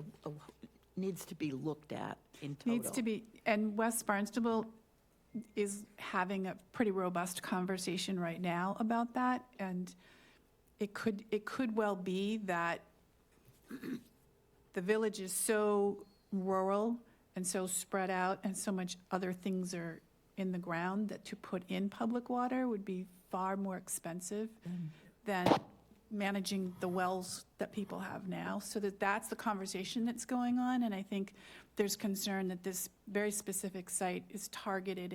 needs to be looked at in total. needs to be, and West Barnstable is having a pretty robust conversation right now about that, and it could well be that the village is so rural and so spread out, and so much other things are in the ground, that to put in public water would be far more expensive than managing the wells that people have now. So that's the conversation that's going on, and I think there's concern that this very specific site is targeted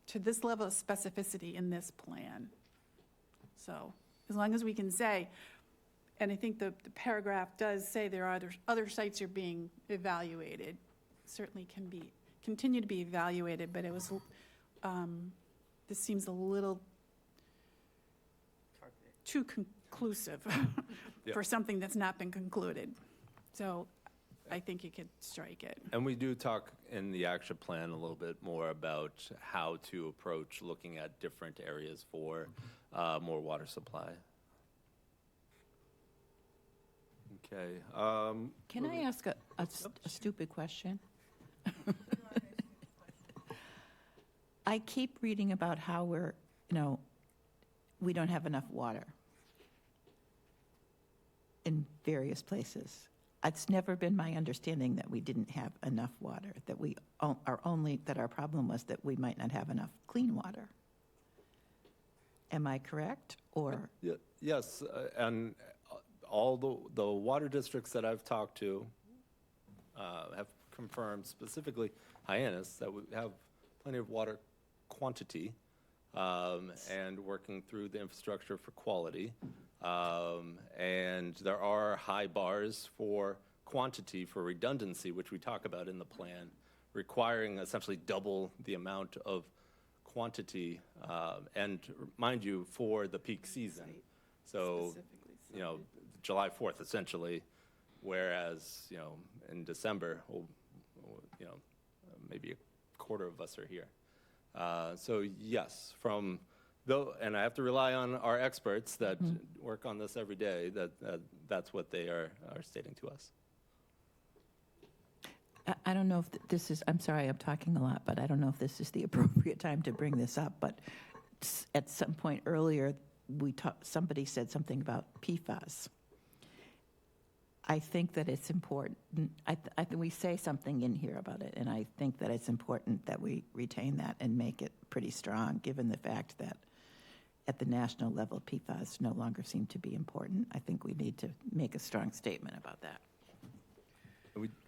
to this level of specificity in this plan. So as long as we can say, and I think the paragraph does say there are other sites are being evaluated, certainly continue to be evaluated, but it was, this seems a little too conclusive Yeah. for something that's not been concluded. So I think you could strike it. And we do talk in the action plan a little bit more about how to approach looking at different areas for more water supply. Okay. Can I ask a stupid question? I keep reading about how we don't have enough water in various places. It's never been my understanding that we didn't have enough water, that our problem was that we might not have enough clean water. Am I correct, or? Yes, and all the water districts that I've talked to have confirmed, specifically Hyannis, that we have plenty of water quantity and working through the infrastructure for quality. And there are high bars for quantity, for redundancy, which we talk about in the plan, requiring essentially double the amount of quantity, and mind you, for the peak season. So, July 4th, essentially, whereas, in December, maybe a quarter of us are here. So yes, and I have to rely on our experts that work on this every day, that's what they are stating to us. I don't know if this is, I'm sorry, I'm talking a lot, but I don't know if this is the appropriate time to bring this up, but at some point earlier, somebody said something about PFAS. I think that it's important, I think we say something in here about it, and I think that it's important that we retain that and make it pretty strong, given the fact that at the national level, PFAS no longer seem to be important. I think we need to make a strong statement about that.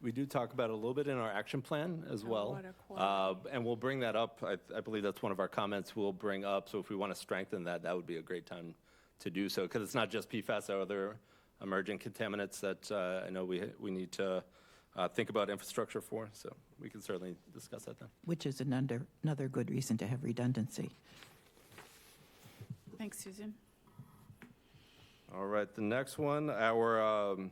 We do talk about it a little bit in our action plan as well. Water quality. And we'll bring that up. I believe that's one of our comments we'll bring up. So if we want to strengthen that, that would be a great time to do so. Because it's not just PFAS, there are other emerging contaminants that I know we need to think about infrastructure for. So we can certainly discuss that then. Which is another good reason to have redundancy. Thanks, Susan. All right, the next one, our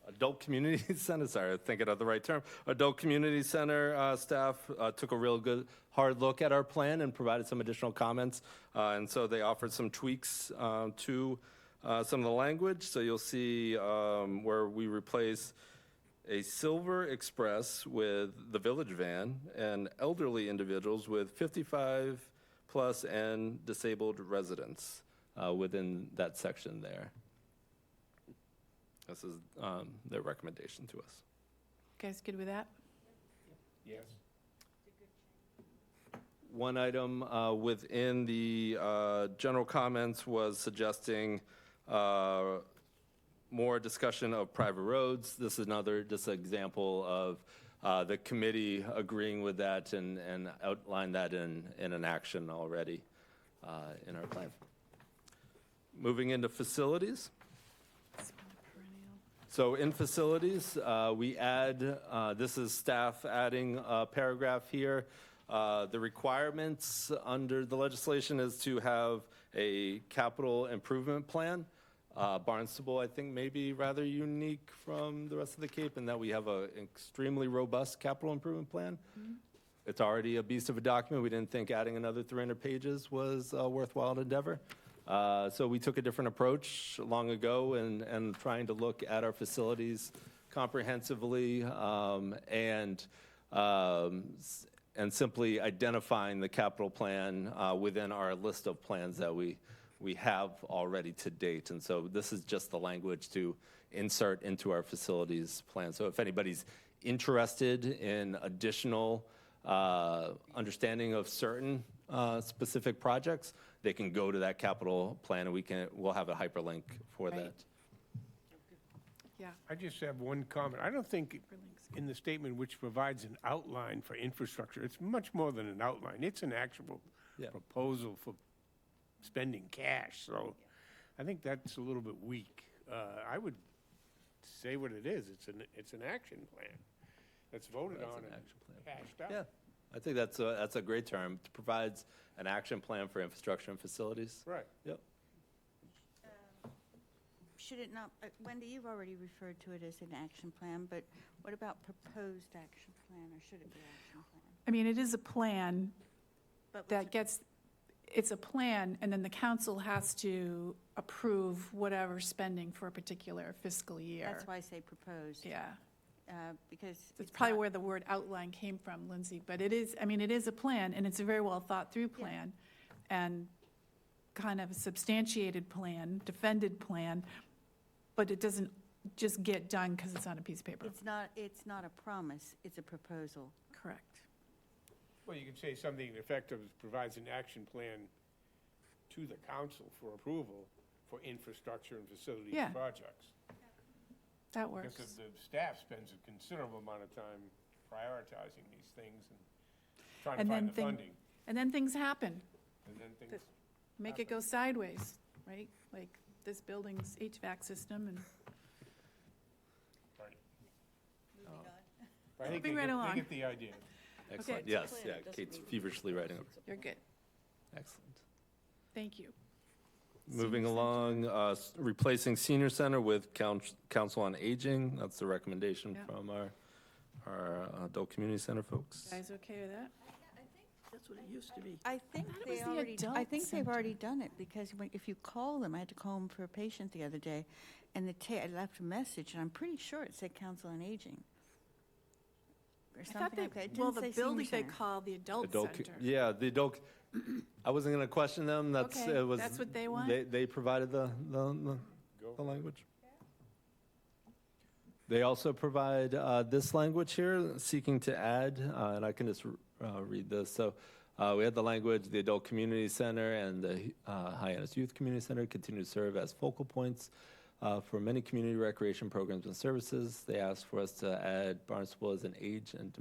adult community center, sorry, I'm thinking of the right term. Adult community center staff took a real good hard look at our plan and provided some additional comments. And so they offered some tweaks to some of the language. So you'll see where we replace a silver express with the village van and elderly individuals with 55 plus and disabled residents within that section there. This is their recommendation to us. Guys good with that? Yes. One item within the general comments was suggesting more discussion of private roads. This is another just example of the committee agreeing with that and outline that in an action already in our plan. Moving into facilities. So in facilities, we add, this is staff adding a paragraph here. The requirements under the legislation is to have a capital improvement plan. Barnstable, I think, may be rather unique from the rest of the Cape in that we have an extremely robust capital improvement plan. It's already a beast of a document. We didn't think adding another 300 pages was a worthwhile endeavor. So we took a different approach long ago and trying to look at our facilities comprehensively and simply identifying the capital plan within our list of plans that we have already to date. And so this is just the language to insert into our facilities plan. So if anybody's interested in additional understanding of certain specific projects, they can go to that capital plan and we'll have a hyperlink for Right. that. Yeah. I just have one comment. I don't think in the statement which provides an outline for infrastructure, it's much more than an outline. It's an actual Yeah. proposal for spending cash. So I think that's a little bit weak. I would say what it is. It's an action plan that's voted That's on an and action plan. hashed out. Yeah, I think that's a great term. It provides an action plan for infrastructure and facilities. Right. Yep. Should it not, Wendy, you've already referred to it as an action plan, but what about proposed action plan, or should it be action plan? I mean, it is a plan But that gets, it's a plan, and then the council has to approve whatever spending for a particular fiscal year. That's why I say proposed, Yeah. because. It's probably not- where the word outline came from, Lindsay, but it is, I mean, it is a plan, and it's a very well-thought-through Yeah. plan, and kind of a substantiated plan, defended plan, but it doesn't just get done because it's on a piece of paper. It's not a promise, it's a proposal. Correct. Well, you could say something effective provides an action plan to the council for approval for infrastructure and facilities Yeah. projects. That Because works. the staff spends a considerable amount of time prioritizing these things and trying to And find then the funding. And then things happen, And then things, that make it go sideways, right? Like this building's HVAC system, and right. But I think Moving right they along. get the idea. Excellent. Okay. Yes, Plan, yeah, it doesn't Kate's mean- feverishly writing it. you're good. Excellent. Thank you. Moving along, replacing senior center with council on aging. That's the recommendation Yeah. from our adult community center folks. Guys okay with that? That's what it used to be. I think thought it they was the already, I adult think they've center. already done it, because if you call them, I had to call them for a patient the other day, and I left a message, and I'm pretty sure it said Council on Aging. Or I thought something they, like that. It well, didn't the say building senior they center. call the adult Adult, center. yeah, the adult, I wasn't going to question them. That's, Okay, it was. that's what they want? They provided the language. They also provide this language here, seeking to add, and I can just read this. So we had the language, the Adult Community Center and the Hyannis Youth Community Center continue to serve as focal points for many community recreation programs and services. They asked for us to add Barnstable as an age and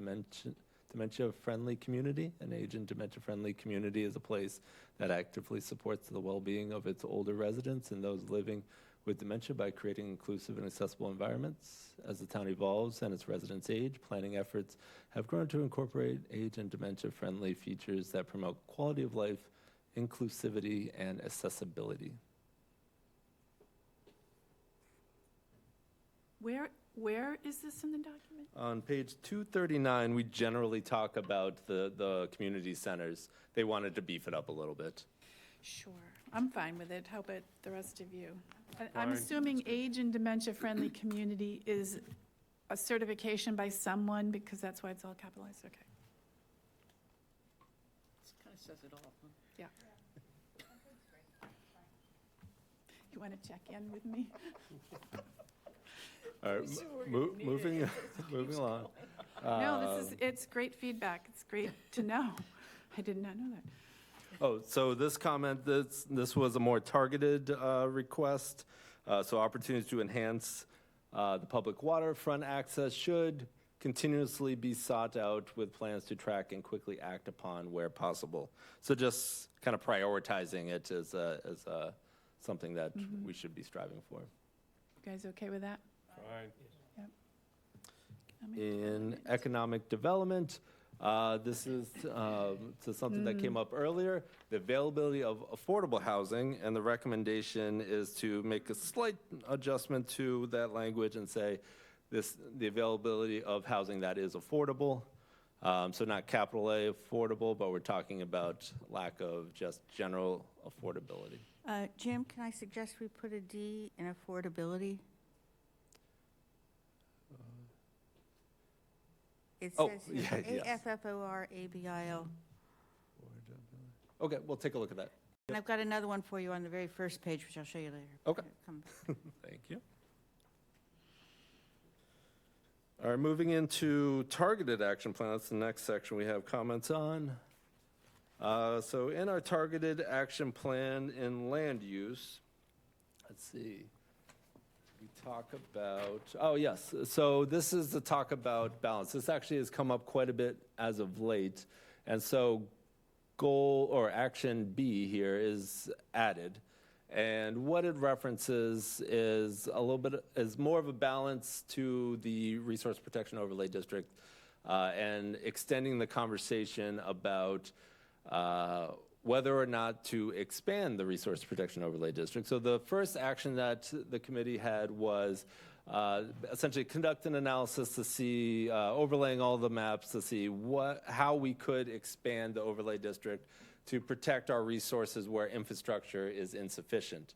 dementia-friendly community. An age and dementia-friendly community is a place that actively supports the well-being of its older residents and those living with dementia by creating inclusive and accessible environments. As the town evolves and its residents age, planning efforts have grown to incorporate age and dementia-friendly features that promote quality of life, inclusivity, and accessibility. Where is this in the document? On page 239, we generally talk about the community centers. They wanted to beef it up a little bit. Sure, I'm fine with it. How about the rest of you? I'm Fine. assuming age and dementia-friendly community is a certification by someone, because that's why it's all capitalized, okay. Kind of says it all. Yeah. You want to check in with me? All right, moving, moving along. No, it's great feedback. It's great to know. I did not know that. Oh, so this comment, this was a more targeted request. So opportunities to enhance the public waterfront access should continuously be sought out with plans to track and quickly act upon where possible. So just kind of prioritizing it as something that we should be striving for. You guys okay with that? Fine. In economic development, this is something that came up earlier, the availability of affordable housing, and the recommendation is to make a slight adjustment to that language and say the availability of housing that is affordable. So not capital A affordable, but we're talking about lack of just general affordability. Jim, can I suggest we put a D in affordability? It Oh, says yeah, yes. AFFORABIO. Okay, we'll take a look at that. And I've got another one for you on the very first page, which I'll show you later. Okay. Come- Thank you. All right, moving into targeted action plan. That's the next section we have comments on. So in our targeted action plan in land use, let's see. We talk about, oh yes, so this is the talk about balance. This actually has come up quite a bit as of late. And so goal or action B here is added. And what it references is more of a balance to the Resource Protection Overlay District and extending the conversation about whether or not to expand the Resource Protection Overlay District. So the first action that the committee had was essentially conduct an analysis to see, overlaying all the maps to see how we could expand the overlay district to protect our resources where infrastructure is insufficient.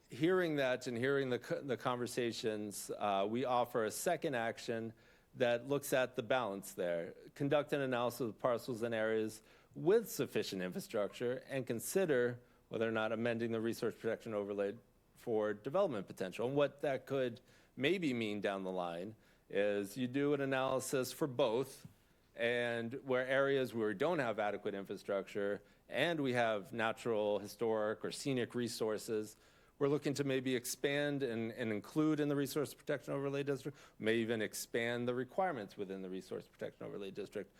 Hearing that and hearing the conversations, we offer a second action that looks at the balance there. Conduct an analysis of parcels and areas with sufficient infrastructure and consider whether or not amending the resource protection overlay for development potential. And what that could maybe mean down the line is you do an analysis for both, and where areas where we don't have adequate infrastructure and we have natural, historic, or scenic resources, we're looking to maybe expand and include in the Resource Protection Overlay District, may even expand the requirements within the Resource Protection Overlay District.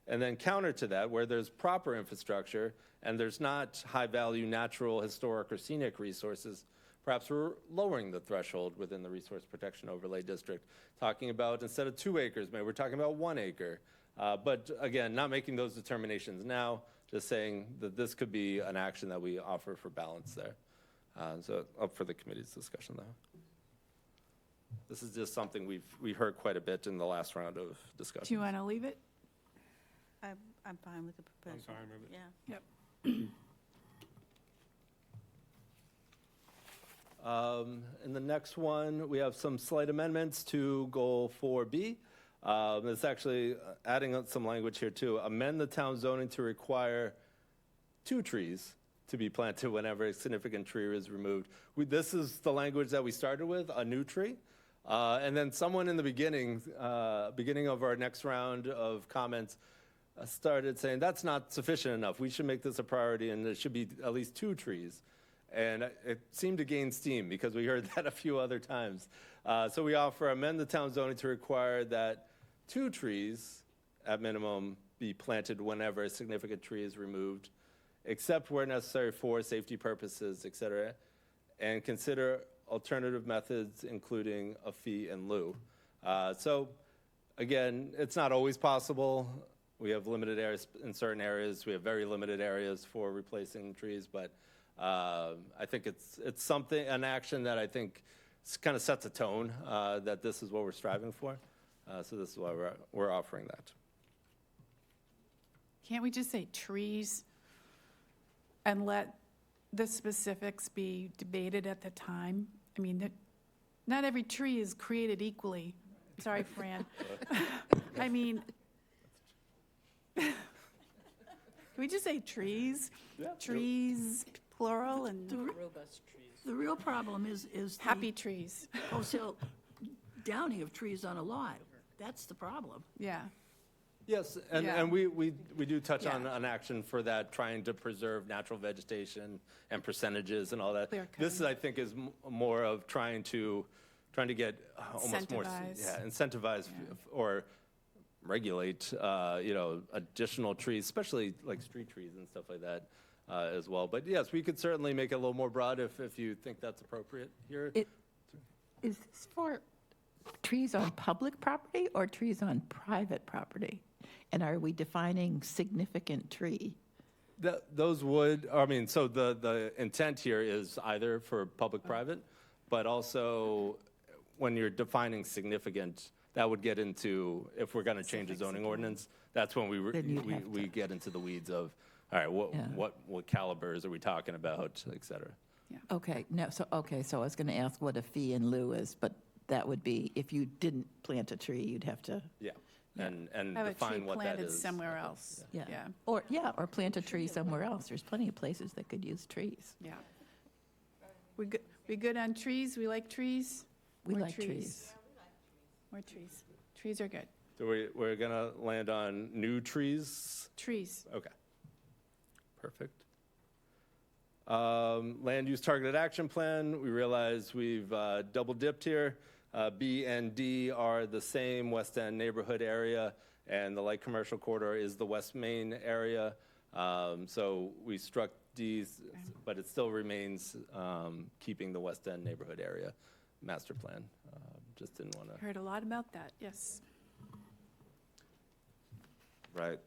And then counter to that, where there's proper infrastructure and there's not high-value natural, historic, or scenic resources, perhaps we're lowering the threshold within the Resource Protection Overlay District, talking about instead of 2 acres, maybe we're talking about 1 acre. But again, not making those determinations now, just saying that this could be an action that we offer for balance there. So up for the committee's discussion, though. This is just something we heard quite a bit in the last round of discussion. Do you want to leave it? I'm fine with the proposal. I'm fine with it. Yeah. In the next one, we have some slight amendments to Goal 4B. It's actually adding on some language here too. Amend the town zoning to require 2 trees to be planted whenever a significant tree is removed. This is the language that we started with, a new tree. And then someone in the beginning of our next round of comments started saying that's not sufficient enough. We should make this a priority and there should be at least 2 trees. And it seemed to gain steam because we heard that a few other times. So we offer amend the town zoning to require that 2 trees at minimum be planted whenever a significant tree is removed, except where necessary for safety purposes, et cetera, and consider alternative methods, including a fee in lieu. So again, it's not always possible. We have limited areas in certain areas. We have very limited areas for replacing trees, but I think it's something, an action that I think kind of sets a tone that this is what we're striving for. So this is why we're offering that. Can't we just say trees? and let the specifics be debated at the time. I mean, not every tree is created equally. Sorry, Fran. I mean, can we just say trees? Trees, plural, and The real problem is the happy trees. wholesale downing of trees on a lot. That's the problem. Yeah. Yes, and, Yeah. and we do touch on Yeah. an action for that, trying to preserve natural vegetation and percentages and all that. Clear This, cutting. I think, is more of trying to get almost more, Incentivize. incentivize or regulate, additional trees, especially like street trees and stuff like that as well. But yes, we could certainly make it a little more broad if you think that's appropriate here. Is this for trees on public property or trees on private property? And are we defining significant tree? Those would, I mean, so the intent here is either for public-private, but also when you're defining significant, that would get into, if we're going to change the zoning ordinance, that's when Then you'd have we to- get into the weeds of, all right, Yeah. what calibers are we talking about, et cetera. Okay, no, so I was going to ask what a fee in lieu is, but that would be, if you didn't plant a tree, you'd have to, Yeah, and Have a tree define what that planted is. somewhere else. yeah. Or plant a tree somewhere else. There's plenty of places that could use trees. Yeah. We good on trees? We like trees? We More like trees. More trees. Trees are good. So we're going to land on new trees? Trees. Okay. Perfect. Land use targeted action plan, we realize we've double dipped here. B and D are the same West End neighborhood area, and the light commercial corridor is the West Main area. So we struck D's, but it still remains keeping the West End neighborhood area master plan. Just didn't want to. Heard a lot about that, yes. Right.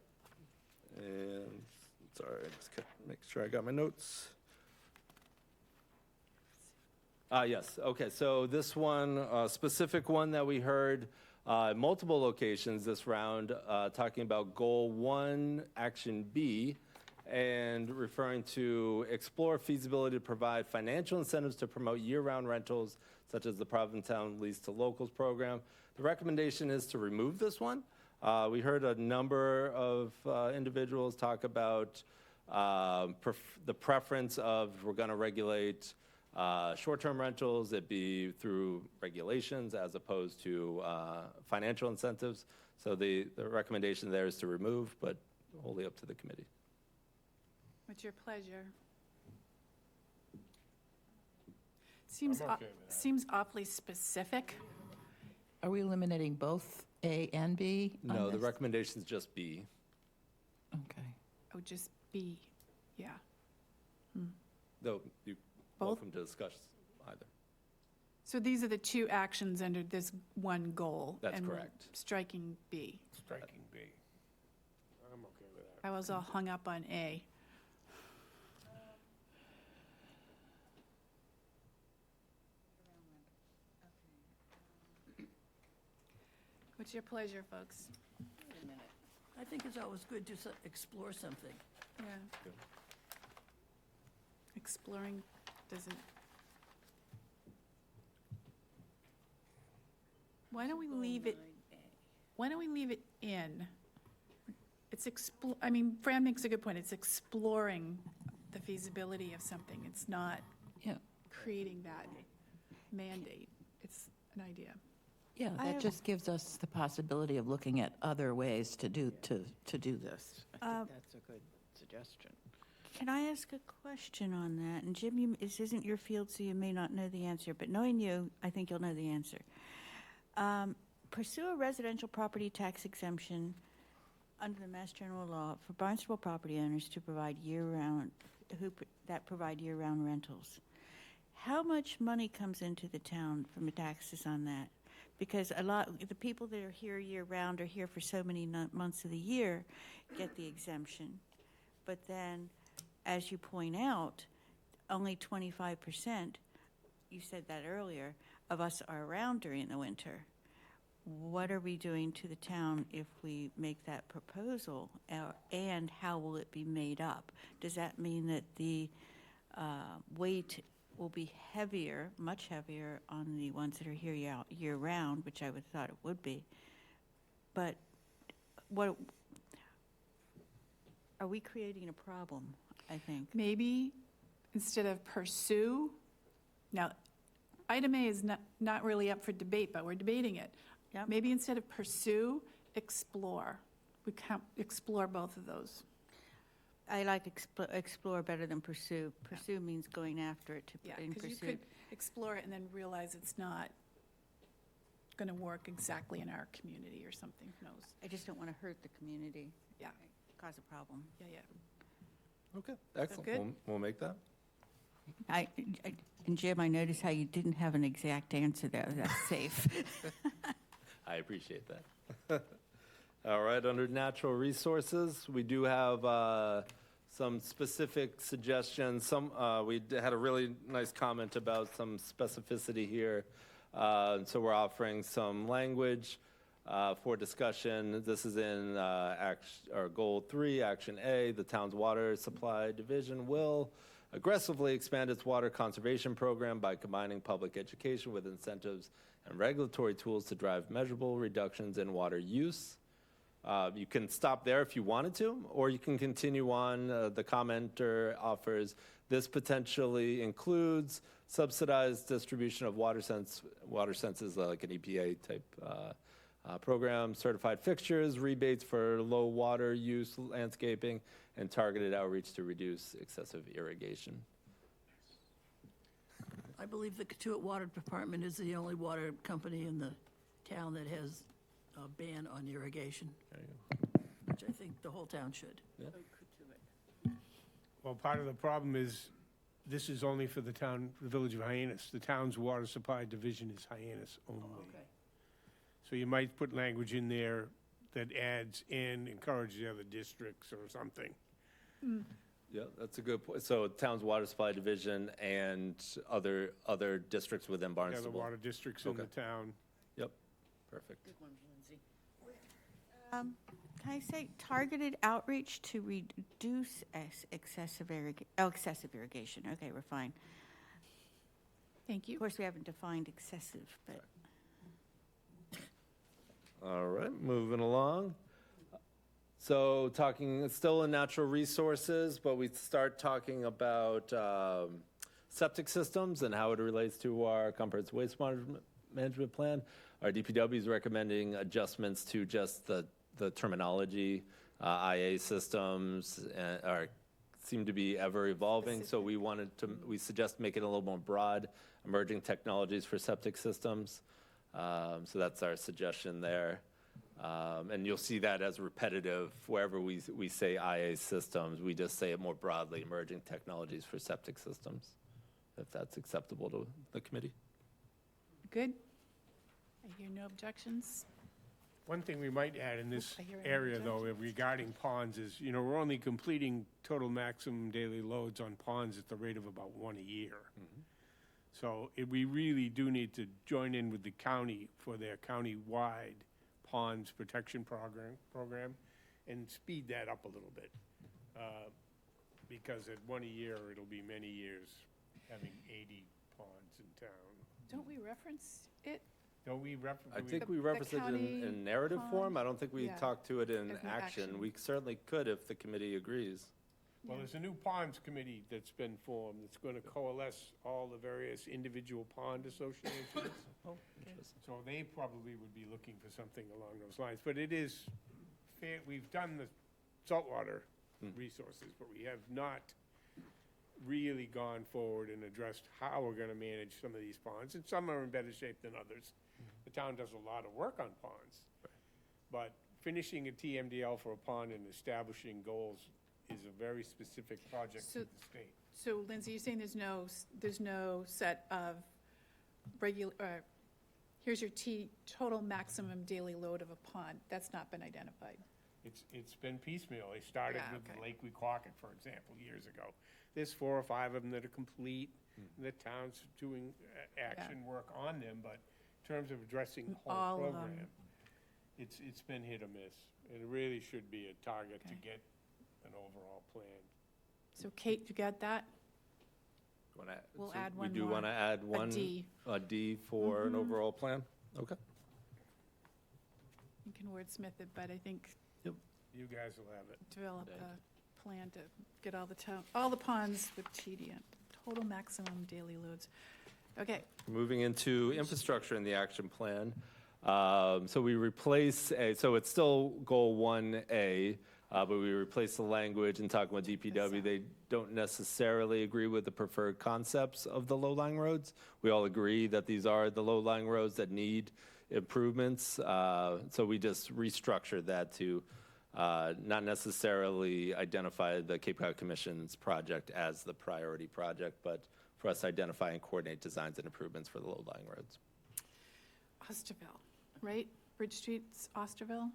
And, sorry, just make sure I got my notes. Yes, okay, so this one, specific one that we heard, multiple locations this round, talking about Goal 1, Action B, and referring to explore feasibility to provide financial incentives to promote year-round rentals, such as the Provincetown Lease to Locals program. The recommendation is to remove this one. We heard a number of individuals talk about the preference of, we're going to regulate short-term rentals, it'd be through regulations as opposed to financial incentives. So the recommendation there is to remove, but wholly up to the committee. What's your pleasure? Seems awfully specific. Are we eliminating both A and B on No, the this? recommendation is just B. Okay. Oh, just B, yeah. Though you're Both? welcome to discuss either. So these are the two actions under this one goal. That's and we're correct. Striking B. Striking B. I'm okay with that. I was all hung up on A. What's your pleasure, folks? I think it's always good to explore something. Yeah. Exploring doesn't. Why don't we leave it in? It's I mean, Fran makes a good point. It's exploring the feasibility of something. It's not Yeah, creating that mandate. It's an idea. yeah, I that have- just gives us the possibility of looking at other ways to do this. I think that's a good suggestion. Can I ask a question on that? And Jim, this isn't your field, so you may not know the answer, but knowing you, I think you'll know the answer. Pursue a residential property tax exemption under the Mass General Law for Barnstable property owners to provide that provide year-round rentals. How much money comes into the town from the taxes on that? Because the people that are here year-round are here for so many months of the year, get the exemption. But then, as you point out, only 25%, you said that earlier, of us are around during the winter. what are we doing to the town if we make that proposal? And how will it be made up? Does that mean that the weight will be heavier, much heavier, on the ones that are here year-round, which I would thought it would be? But what, are we creating a problem, I think? Maybe instead of pursue, now, item A is not really up for debate, but we're debating it. Yep. Maybe instead of pursue, explore. We can explore both of those. I like explore better than pursue. Pursue means going after it Yeah, in because you pursuit. could explore it and then realize it's not going to work exactly in our community or something, who knows? I just don't want to hurt the community. Yeah. Cause a problem. Yeah, yeah. Okay, excellent. good? We'll make that. And Jim, I noticed how you didn't have an exact answer there. That's safe. I appreciate that. All right, under natural resources, we do have some specific suggestions. Had a really nice comment about some specificity here. So we're offering some language for discussion. This is in Goal 3, Action A. The town's water supply division will aggressively expand its water conservation program by combining public education with incentives and regulatory tools to drive measurable reductions in water use. You can stop there if you wanted to, or you can continue on. The commenter offers, this potentially includes subsidized distribution of water sense is like an EPA type program, certified fixtures, rebates for low water use landscaping, and targeted outreach to reduce excessive irrigation. I believe the Katuitt Water Department is the only water company in the town that has a ban on irrigation, which I think the whole town should. Well, part of the problem is, this is only for the town, the village of Hyannis. The town's water supply division is Hyannis only. So you might put language in there that adds in, encourages the other districts or something. Yeah, that's a good point. So town's water supply division and other districts within The Barnstable. other water districts in the town. Yep, perfect. Good one, Lindsay. Can I say targeted outreach to reduce excessive irrigation? Okay, we're fine. Thank Of you. course, we haven't defined excessive, but All right, moving along. So talking, still in natural resources, but we start talking about septic systems and how it relates to our comprehensive waste management plan. Our DPW is recommending adjustments to just the terminology. IA systems seem to be ever evolving, so we suggest making it a little more broad, emerging technologies for septic systems. So that's our suggestion there. And you'll see that as repetitive wherever we say IA systems, we just say it more broadly, emerging technologies for septic systems, if that's acceptable to the committee. Good? I hear no objections. One thing we might add in this I hear any area, though, objections? regarding ponds is, we're only completing total maximum daily loads on ponds at the rate of about one a year. So we really do need to join in with the county for their county-wide ponds protection program and speed that up a little bit. Because at one a year, it'll be many years having 80 ponds in town. Don't we reference it? Don't we I think we reference it county in narrative form. I don't think we yeah, talk to it in as an action. action. We certainly could if the committee agrees. Well, there's a new ponds committee that's been formed. It's going to coalesce all the various individual pond associations. So they probably would be looking for something along those lines. But it is fair, we've done the saltwater resources, but we have not really gone forward and addressed how we're going to manage some of these ponds. And some are in better shape than others. The town does a lot of work on ponds. But finishing a TMDL for a pond and establishing goals is a very specific project So- for the state. So Lindsay, you're saying there's no set of regular, here's your total maximum daily load of a pond. That's not been identified. It's been piecemeal. They started Yeah, with okay. Lake Wequacket, for example, years ago. There's 4 or 5 of them that are complete. The town's doing action work on them, but in terms of addressing the whole All of them. program, it's been hit or miss. It really should be a target to Okay. get an overall plan. So Kate, you got that? We'll add one We do more, want to add one. D. A D for an overall plan? Okay. You can wordsmith it, but I think You guys will have it. develop Thank a plan to get all the ponds with TDM, total maximum daily loads. Okay, Moving into infrastructure in the action plan. So we replace so it's still goal 1A, but we replace the language and talking about DPW. They don't necessarily agree with the preferred concepts of the low-lying roads. We all agree that these are the low-lying roads that need improvements. So we just restructured that to not necessarily identify the Cape Cod Commission's project as the priority project, but for us to identify and coordinate designs and improvements for the low-lying roads. Osterville, right? Bridge Street's Osterville?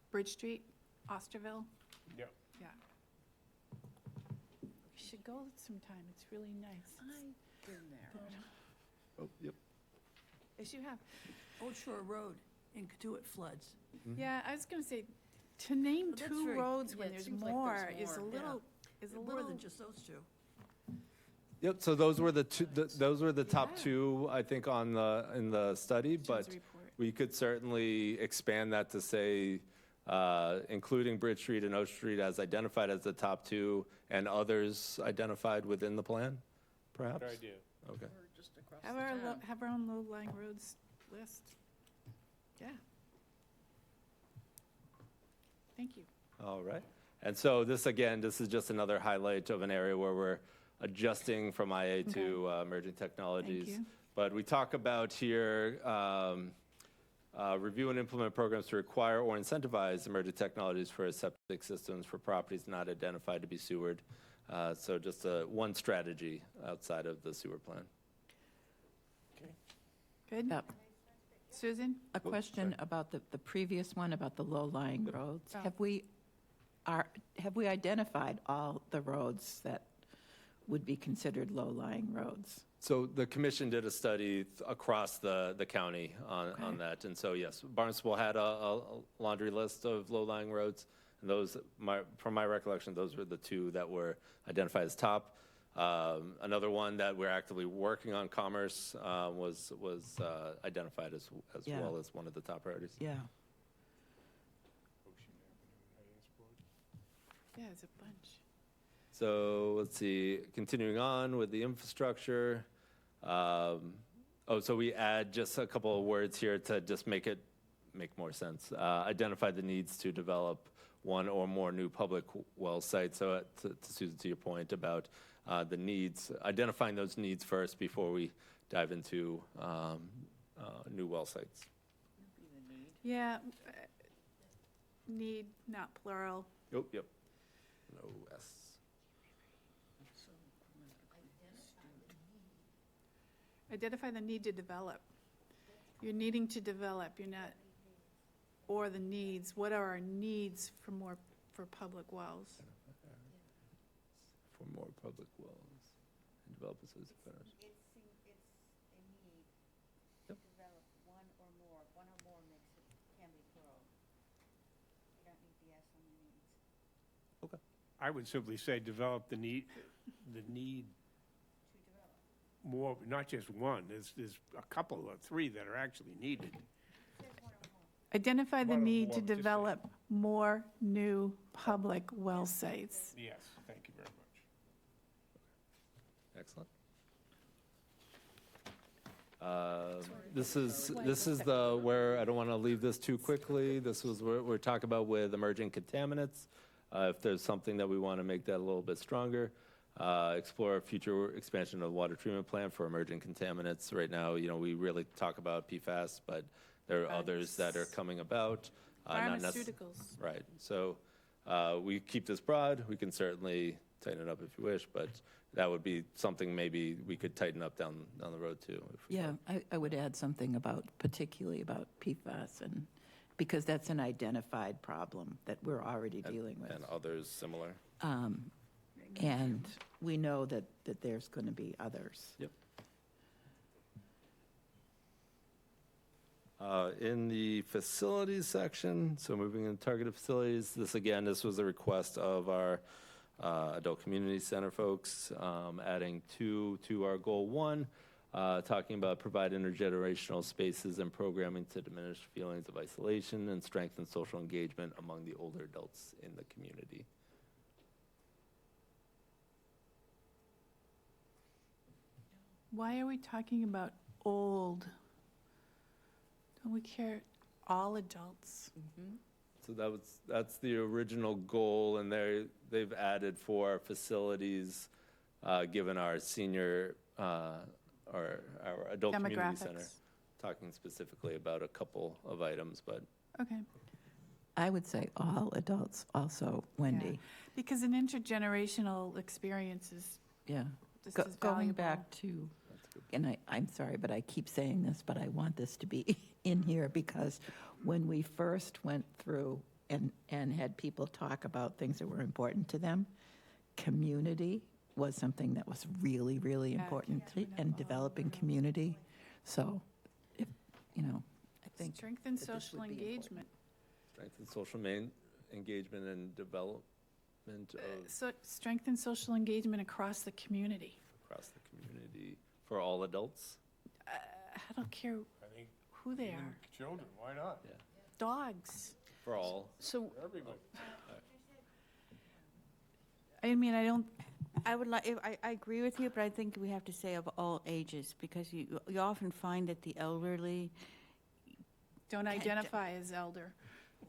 Bridge Street, Osterville? Yep. Yeah. We should go sometime, it's really nice. I've been there. Oh, yep. Yes, you have. Old Shore Road in Katuitt floods. Yeah, I was gonna say, to name But that's two very- roads yeah, when it there's seems like more there's is a more, little, More than just those two. Yep, so those were the two, those were the top Yeah. two, I think, in the study, but Jim's report. we could certainly expand that to say, including Bridge Street and Oak Street as identified as the top two, and others identified within the plan, perhaps? Good idea. Okay. Have our own low-lying roads list. Yeah. Thank you. All right. And so this, again, this is just another highlight of an area where we're adjusting from IA to emerging technologies. you. But we talk about here, review and implement programs to require or incentivize emerging technologies for septic systems for properties not identified to be sewered. So just one strategy outside of the sewer plan. Good? Yep. Susan? A question about the previous one, about the low-lying roads. Oh. Have we identified all the roads that would be considered low-lying roads? So the commission did a study across the county on Okay. that. And so, yes, Barnstable had a laundry list of low-lying roads. And those, from my recollection, those were the two that were identified as top. Another one that we're actively working on, Commerce, was identified as Yeah. well as one of the top priorities. Yeah. Yeah, it's a bunch. So let's see, continuing on with the infrastructure. So we add just a couple of words here to just make more sense. Identify the needs to develop one or more new public well sites. So to Susan, to your point about the needs, identifying those needs first before we dive into new well sites. Yeah, need, not plural. Yep. No S. Identify the need to develop. You're needing to develop, you're not, or the needs. What are our needs for public wells? For more public wells and develop a system. It's a need to Yep. develop one or more. One or more makes it, can be plural. You don't need the S on the needs. I would simply say develop the need To develop. more, not just one. There's a couple or three that are actually needed. It says one or more. Identify the One or need more, to just say. develop more new public well sites. Yes, thank you very much. Excellent. This is the, where, I don't want to leave this too quickly. This was where we're talking about with emerging contaminants. If there's something that we want to make that a little bit stronger, explore future expansion of the water treatment plant for emerging contaminants. Right now, we really talk about PFAS, but there are others that are coming about. not necess- Pharmaceuticals. Right. So we keep this broad. We can certainly tighten it up if you wish, but that would be something maybe we could tighten up down the road too. if we Yeah, want. I would add something particularly about PFAS, and because that's an identified problem that we're already dealing with. And others similar. And we know that there's going to be others. Yep. In the facilities section, so moving into targeted facilities, this was a request of our adult community center folks, adding two to our goal 1, talking about provide intergenerational spaces and programming to diminish feelings of isolation and strengthen social engagement among the older adults in the community. Why are we talking about old? Don't we care all adults? So that's the original goal, and they've added for our facilities, given our senior, our adult community center, Demographics. talking specifically about a couple of items, but Okay. I would say all adults also, Wendy. Because an intergenerational experience is Yeah. just as Going valuable. back to, and I'm sorry, but I keep saying this, but I want this to be in here because when we first went through and had people talk about things that were important to them, community was something that was really, really important, and developing community. So, if, I think. Strengthen that this social would be important. engagement. strengthen social engagement and development of So strengthen social engagement across the community. across the community for all adults. I don't care I think who they even are. children, why not? Dogs. For all. So Everybody. I mean, I would like, I agree with you, but I think we have to say of all ages, because you often find that the elderly, don't identify as elder.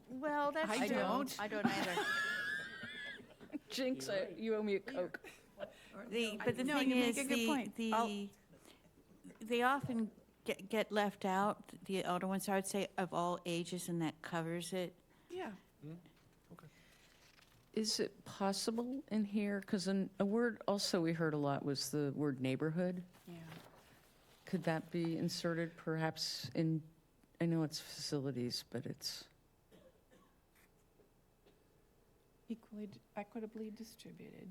well, that's I true. don't. I don't either. Jinx, you owe me a Coke. But the No, thing you make is, a good point. they often get left out, the elder ones, so I would say of all ages, and that covers it. Yeah. Is it possible in here, because a word also we heard a lot was the word neighborhood. Yeah. Could that be inserted perhaps in, I know it's facilities, but it's, Equitably distributed.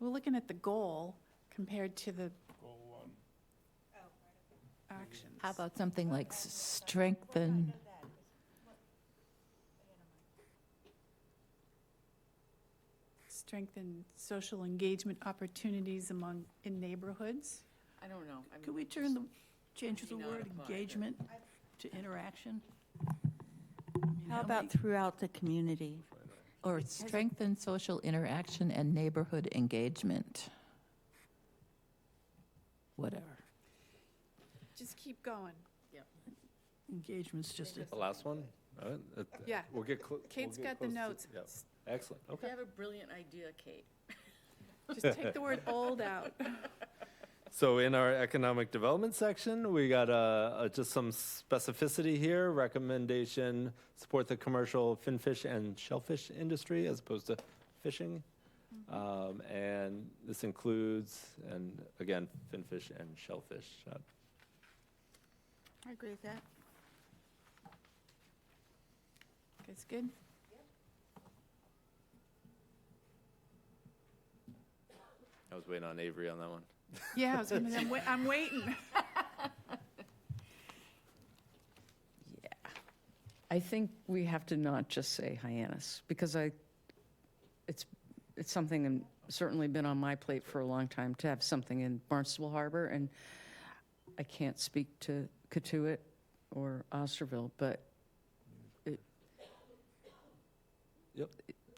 We're looking at the goal compared to the Goal 1. actions. How about something like strengthen? Strengthen social engagement opportunities in neighborhoods. I don't know. Could we change the word engagement to interaction? How about throughout the community? Or strengthen social interaction and neighborhood engagement. Whatever. Just keep going. Engagement's just a The last one? All right. Yeah. We'll get Kate's we'll get got the close to- notes. Yep. Excellent. Okay. have a brilliant idea, Kate. Just take the word old out. So in our economic development section, we got just some specificity here. Recommendation, support the commercial finfish and shellfish industry as opposed to fishing. And this includes, and again, finfish and shellfish. I agree with that. That's good. I was waiting on Avery on that one. Yeah, I was gonna, I'm waiting. I think we have to not just say Hyannis, because it's something that's certainly been on my plate for a long time to have something in Barnstable Harbor, and I can't speak to Katuitt or Osterville, but Yep.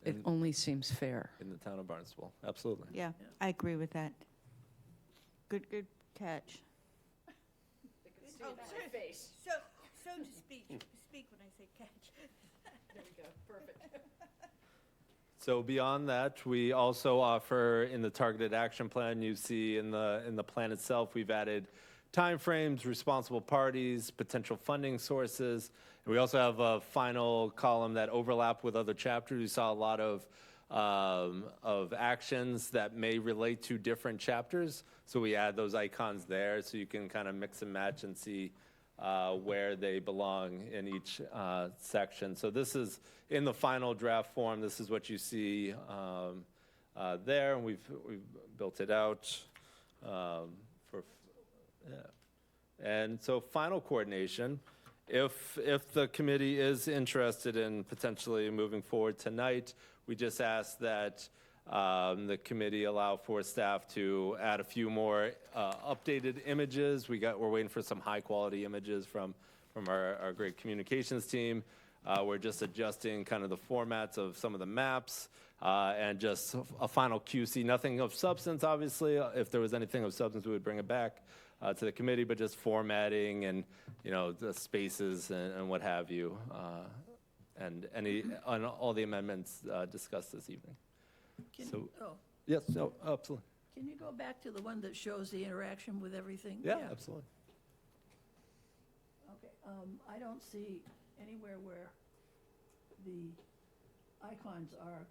it only seems fair. In the town of Barnstable, absolutely. Yeah, I agree with that. Good catch. So to speak when I say catch. So beyond that, we also offer in the targeted action plan, you see in the plan itself, we've added timeframes, responsible parties, potential funding sources. And we also have a final column that overlap with other chapters. We saw a lot of actions that may relate to different chapters. So we add those icons there so you can kind of mix and match and see where they belong in each section. So this is in the final draft form. This is what you see there, and we've built it out for And so final coordination, if the committee is interested in potentially moving forward tonight, we just ask that the committee allow for staff to add a few more updated images. We're waiting for some high-quality images from our great communications team. We're just adjusting kind of the formats of some of the maps and just a final QC. Nothing of substance, obviously. If there was anything of substance, we would bring it back to the committee, but just formatting and, the spaces and what have you, and on all the amendments discussed this evening. So, yes, no, absolutely. Can you go back to the one that shows the interaction with everything? Yeah, absolutely. Okay, I don't see anywhere where the icons are,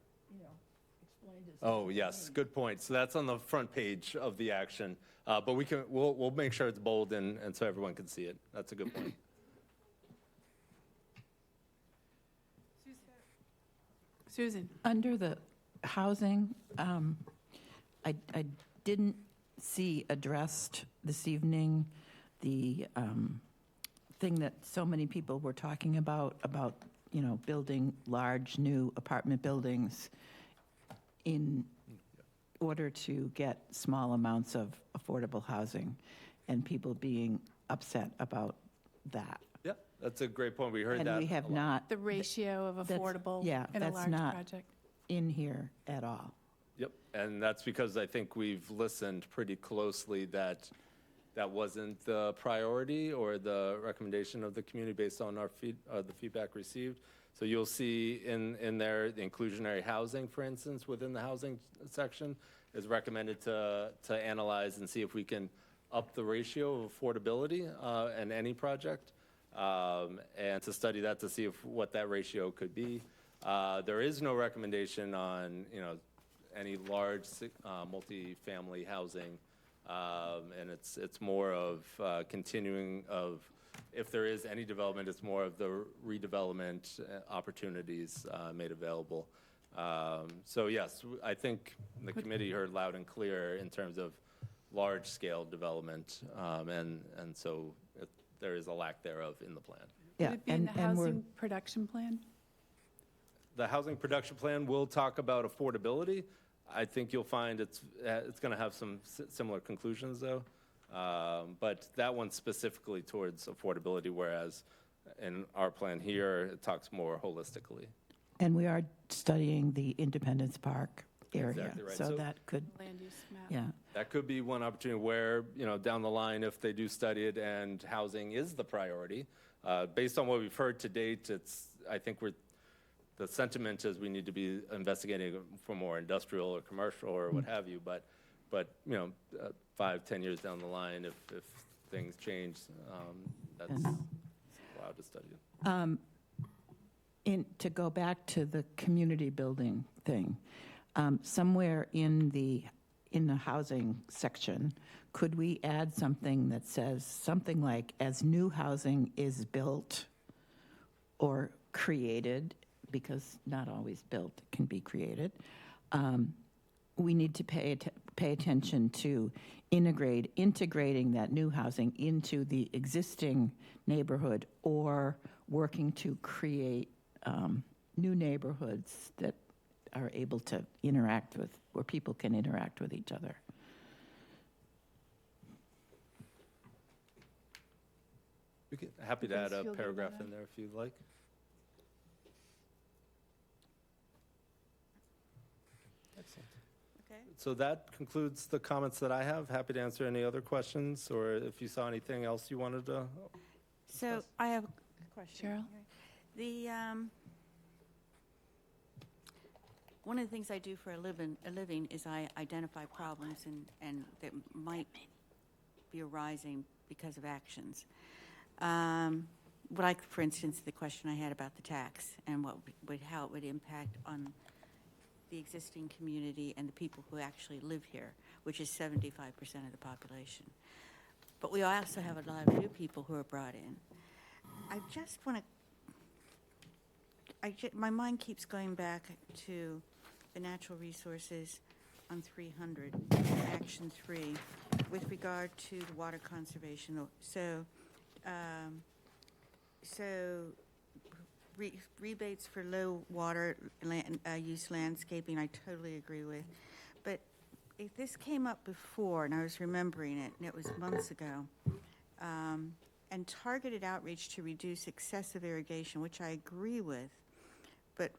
explained as. Oh, yes, good point. So that's on the front page of the action, but we'll make sure it's bold and so everyone can see it. That's a good point. Susan? Under the housing, I didn't see addressed this evening the thing that so many people were talking about, building large new apartment buildings in order to get small amounts of affordable housing, and people being upset about that. Yeah, that's a great point. We heard that. And we have a lot. not The ratio of That's- affordable yeah, in a that's large not- project. in here at all. Yep, and that's because I think we've listened pretty closely that wasn't the priority or the recommendation of the community based on the feedback received. So you'll see in there, the inclusionary housing, for instance, within the housing section is recommended to analyze and see if we can up the ratio of affordability in any project, and to study that to see what that ratio could be. There is no recommendation on, any large multifamily housing, and it's more of continuing of, if there is any development, it's more of the redevelopment opportunities made available. So yes, I think the committee heard loud and clear in terms of large-scale development, and so there is a lack thereof in the plan. Yeah, Would it be in the and we're- housing production plan? The housing production plan will talk about affordability. I think you'll find it's going to have some similar conclusions, though. But that one's specifically towards affordability, whereas in our plan here, it talks more holistically. And we are studying the Independence Park area, Exactly right. so So- that could, Land use map. yeah. That could be one opportunity where, down the line, if they do study it and housing is the priority, based on what we've heard to date, I think the sentiment is we need to be investigating for more industrial or commercial or what have you, but 5-10 years down the line, if things change, that's allowed to study it. To go back to the community building thing, somewhere in the housing section, could we add something that says something like, as new housing is built or created, because not always built can be created, we need to pay attention to integrating that new housing into the existing neighborhood, or working to create new neighborhoods that are able to interact with, where people can interact with each other. Happy to You add guys a feel good paragraph about in there if you'd like. Excellent. Okay. So that concludes the comments that I have. Happy to answer any other questions, or if you saw anything else you wanted to. So I have a question. Cheryl? The, one of the things I do for a living is I identify problems and that might be arising because of actions. Like, for instance, the question I had about the tax and how it would impact on the existing community and the people who actually live here, which is 75% of the population. But we also have a lot of new people who are brought in. I just want to, my mind keeps going back to the natural resources on 300, Action 3, with regard to the water conservation. So rebates for low water use landscaping, I totally agree with. But if this came up before, and I was remembering it, and it was months ago, and targeted outreach to reduce excessive irrigation, which I agree with, but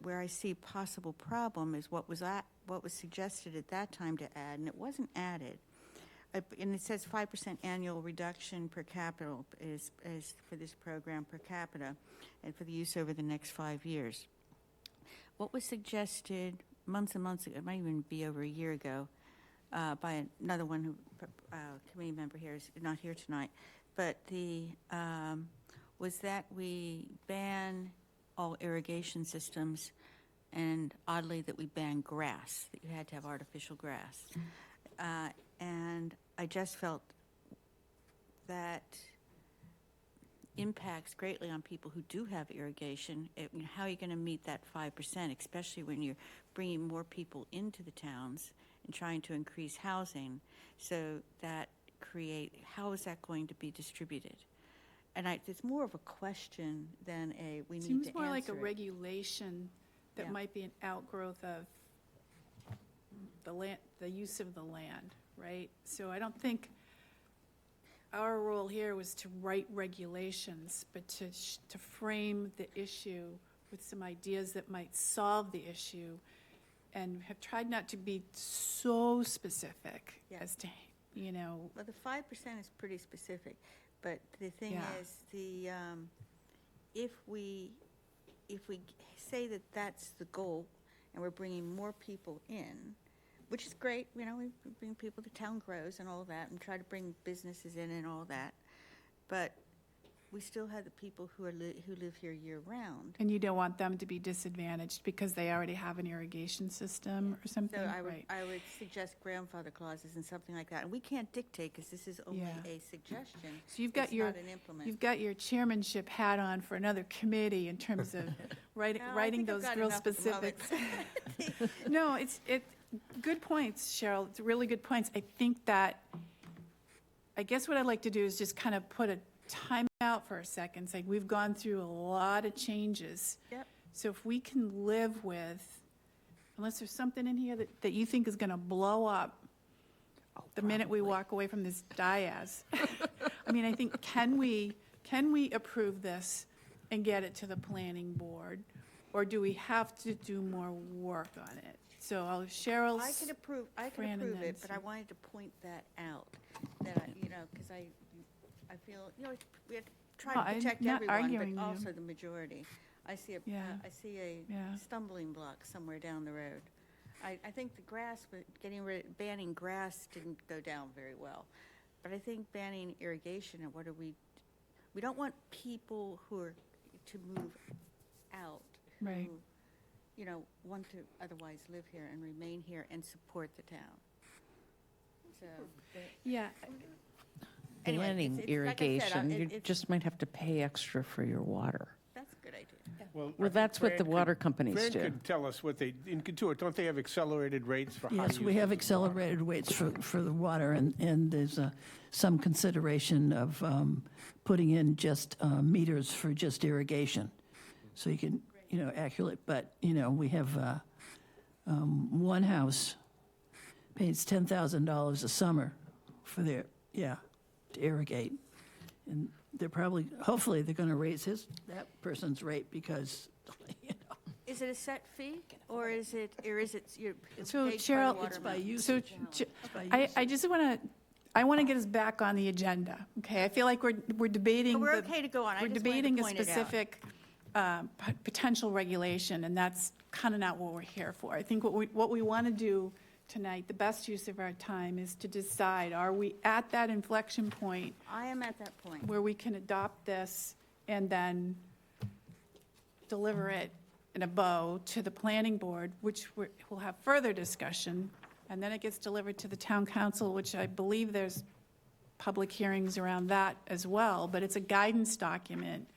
where I see possible problem is what was suggested at that time to add, and it wasn't added. And it says 5% annual reduction per capita is for this program per capita, and for the use over the next 5 years. What was suggested months and months ago, it might even be over a year ago, by another one who committee member here is not here tonight, but was that we ban all irrigation systems, and oddly that we ban grass, that you had to have artificial grass. And I just felt that impacts greatly on people who do have irrigation. How are you going to meet that 5%, especially when you're bringing more people into the towns and trying to increase housing? So that how is that going to be distributed? And it's more of a question than we need to answer. Seems more like a it. regulation that Yeah. might be an outgrowth of the use of the land, right? So I don't think our role here was to write regulations, but to frame the issue with some ideas that might solve the issue, and have tried not to be so specific Yeah. as to, Well, the 5% is pretty specific, but the thing Yeah. is, if we say that that's the goal, and we're bringing more people in, which is great, we bring people, the town grows and all that, and try to bring businesses in and all that, but we still have the people who live here year-round. and you don't want them to be disadvantaged because they already have an irrigation system or something, So right? I would suggest grandfather clauses and something like that, and we can't dictate, because this is only Yeah. a suggestion. So you've got It's your, not an implement. you've got your chairmanship hat on for another committee in terms of writing No, I writing think I've those got real enough at the moment. specifics. No, it's good points, Cheryl. It's really good points. I think that, I guess what I'd like to do is just kind of put a time out for a second, say we've gone through a lot of changes. Yep. So if we can live with, unless there's something in here that you think is going to blow up the minute we walk away from this dais. I mean, I think, can we approve this and get it to the planning board? Or do we have to do more work on it? So Cheryl's. I could approve Fran and it, but I Nancy. wanted to point that out, that because I feel, we have to try No, to I'm protect not everyone, arguing but you. also the majority. I see Yeah. a Yeah. stumbling block somewhere down the road. I think the grass, banning grass didn't go down very well, but I think banning irrigation, and we don't want people who are to move out, Right. who, want to otherwise live here and remain here and support the town. So, Yeah, Anyway, Banning it's like I said, irrigation, you it's- just might have to pay extra for your water. that's a good idea. Well, that's what the water companies Fran do. could tell us what they, in Contour, don't they have accelerated rates for how Yes, you? we have accelerated rates for the water, and there's some consideration of putting in just meters for just irrigation, so you can, accurate, but, we have one house pays $10,000 a summer for to irrigate, and they're hopefully they're going to raise that person's rate because, Is it a set fee, or is it you're So, paid by Cheryl, the water it's by amount? usage. so by I just want to get us back on the agenda, okay? I feel like we're debating. But we're the- okay to go on. I We're just wanted to debating a point it out. specific potential regulation, and that's kind of not what we're here for. I think what we want to do tonight, the best use of our time, is to decide, are we at that inflection point I am at that point. where we can adopt this and then deliver it in a bow to the planning board, which we'll have further discussion, and then it gets delivered to the town council, which I believe there's public hearings around that as well, but it's a guidance document,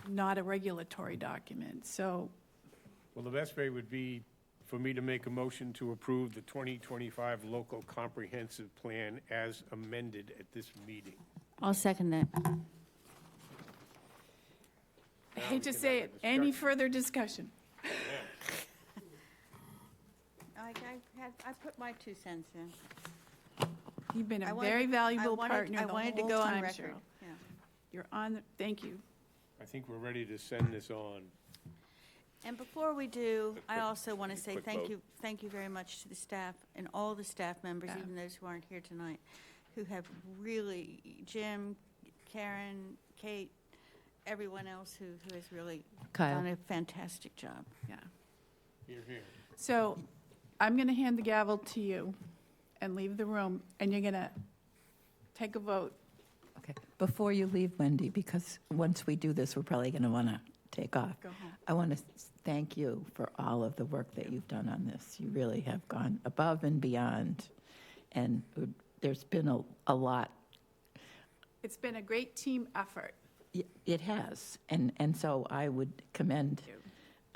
not a regulatory document. So, Well, the best way would be for me to make a motion to approve the 2025 local comprehensive plan as amended at this meeting. I'll second that. I hate to say it, any further discussion? I put my 2 cents in. You've been I a wanted- very valuable I partner the wanted to whole go on time, record. Cheryl. Yeah. You're on, thank you. I think we're ready to send this on. And before we do, I also want to say quick thank vote. you very much to the staff and all the staff members, Yeah. even those who aren't here tonight, who have really, Jim, Karen, Kate, everyone else who has really Kyle. done a fantastic job. Yeah. Here, here. So I'm going to hand the gavel to you and leave the room, and you're going to take a vote. Okay, before you leave, Wendy, because once we do this, we're probably going to want to take off. Go home. I want to thank you for all of the work that you've done on this. You really have gone above and beyond, and there's been a lot. It's been a great team effort. It has, and so I would commend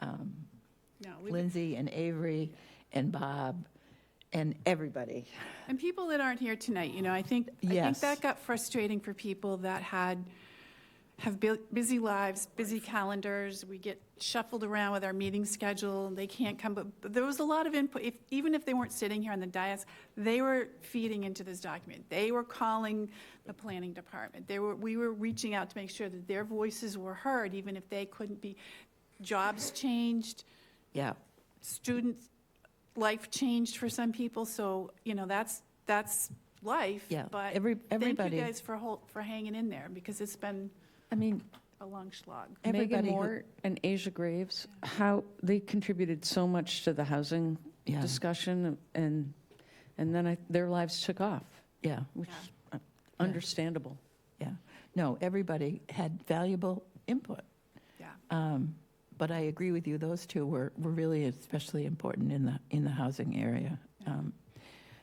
No, Lindsay and Avery and Bob and everybody. and people that aren't here tonight, you know, I think Yes. that got frustrating for people that have busy lives, busy calendars. We get shuffled around with our meeting schedule, and they can't come, but there was a lot of input. Even if they weren't sitting here on the dais, they were feeding into this document. They were calling the planning department. We were reaching out to make sure that their voices were heard, even if they couldn't be. Jobs changed, Yeah, student life changed for some people, so, you know, that's life. Yeah, But everybody- thank you guys for hanging in there, because it's been I mean, a long slog. Megan Everybody who- Moore and Asia Graves, how, they contributed so much to the housing Yeah. discussion, and then their lives took off, yeah, which is understandable. yeah. No, everybody had valuable input. Yeah. But I agree with you, those two were really especially important in the housing area.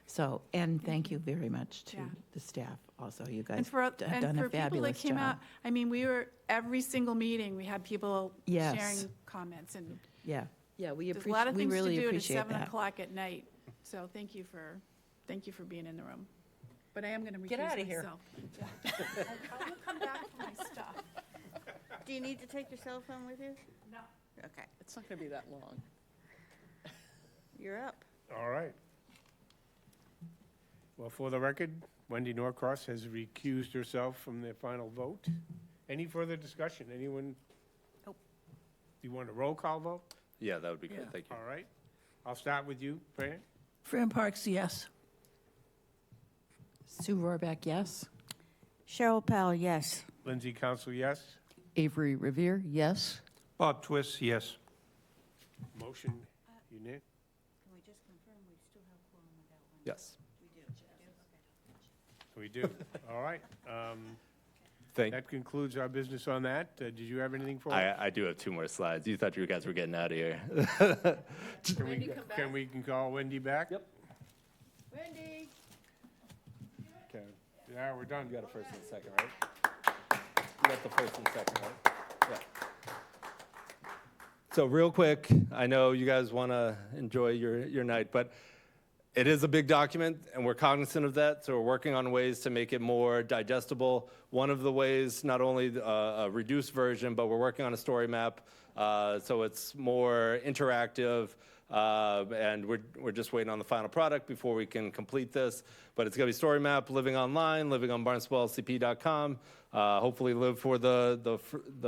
So, and thank you very much to Yeah. the staff also. You And guys for, have and done for a people that fabulous came out, job. I mean, every single meeting, we had people Yes. sharing comments, and Yeah, yeah, we there's a lot of we things to really do at appreciate 7 that. o'clock at night, so thank you for being in the room. But I am going to recuse Get outta here. myself. I will come back for my stuff. Do you need to take your cell phone with you? No. Okay, It's not going to be that long. you're up. All right. Well, for the record, Wendy Norcross has recused herself from the final vote. Any further discussion? Anyone? Nope. You want a roll call vote? Yeah, that would be good. Thank you. All right. I'll start with you, Fran. Fran Parks, yes. Sue Rohrbach, yes? Cheryl Powell, yes. Lindsay Council, yes. Avery Revere, yes. Bob Twist, yes. Motion unanimous. Can we just confirm we still have quorum without one? Yes. We do. All right. Thank. That concludes our business on that. Did you have anything for us? I do have 2 more slides. You thought you guys were getting out of here. Can we call Wendy back? Yep. Wendy? Okay. Yeah, we're done. You got a first and a second, right? You got the first and second, right? Yeah. So real quick, I know you guys want to enjoy your night, but it is a big document, and we're cognizant of that, so we're working on ways to make it more digestible. One of the ways, not only a reduced version, but we're working on a story map, so it's more interactive, and we're just waiting on the final product before we can complete this. But it's going to be story map, living online, living on barnstablelcp.com, hopefully live for the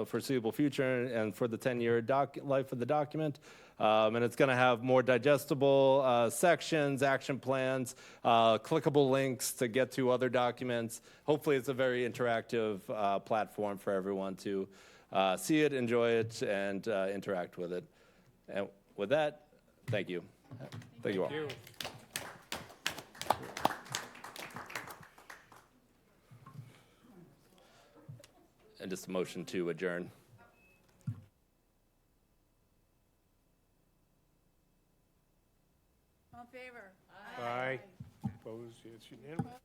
foreseeable future and for the 10-year life of the document. And it's going to have more digestible sections, action plans, clickable links to get to other documents. Hopefully it's a very interactive platform for everyone to see it, enjoy it, and interact with it. And with that, thank you. Thank you all. Thank you. And just a motion to adjourn. All in favor? Aye. Opposed? It's unanimous.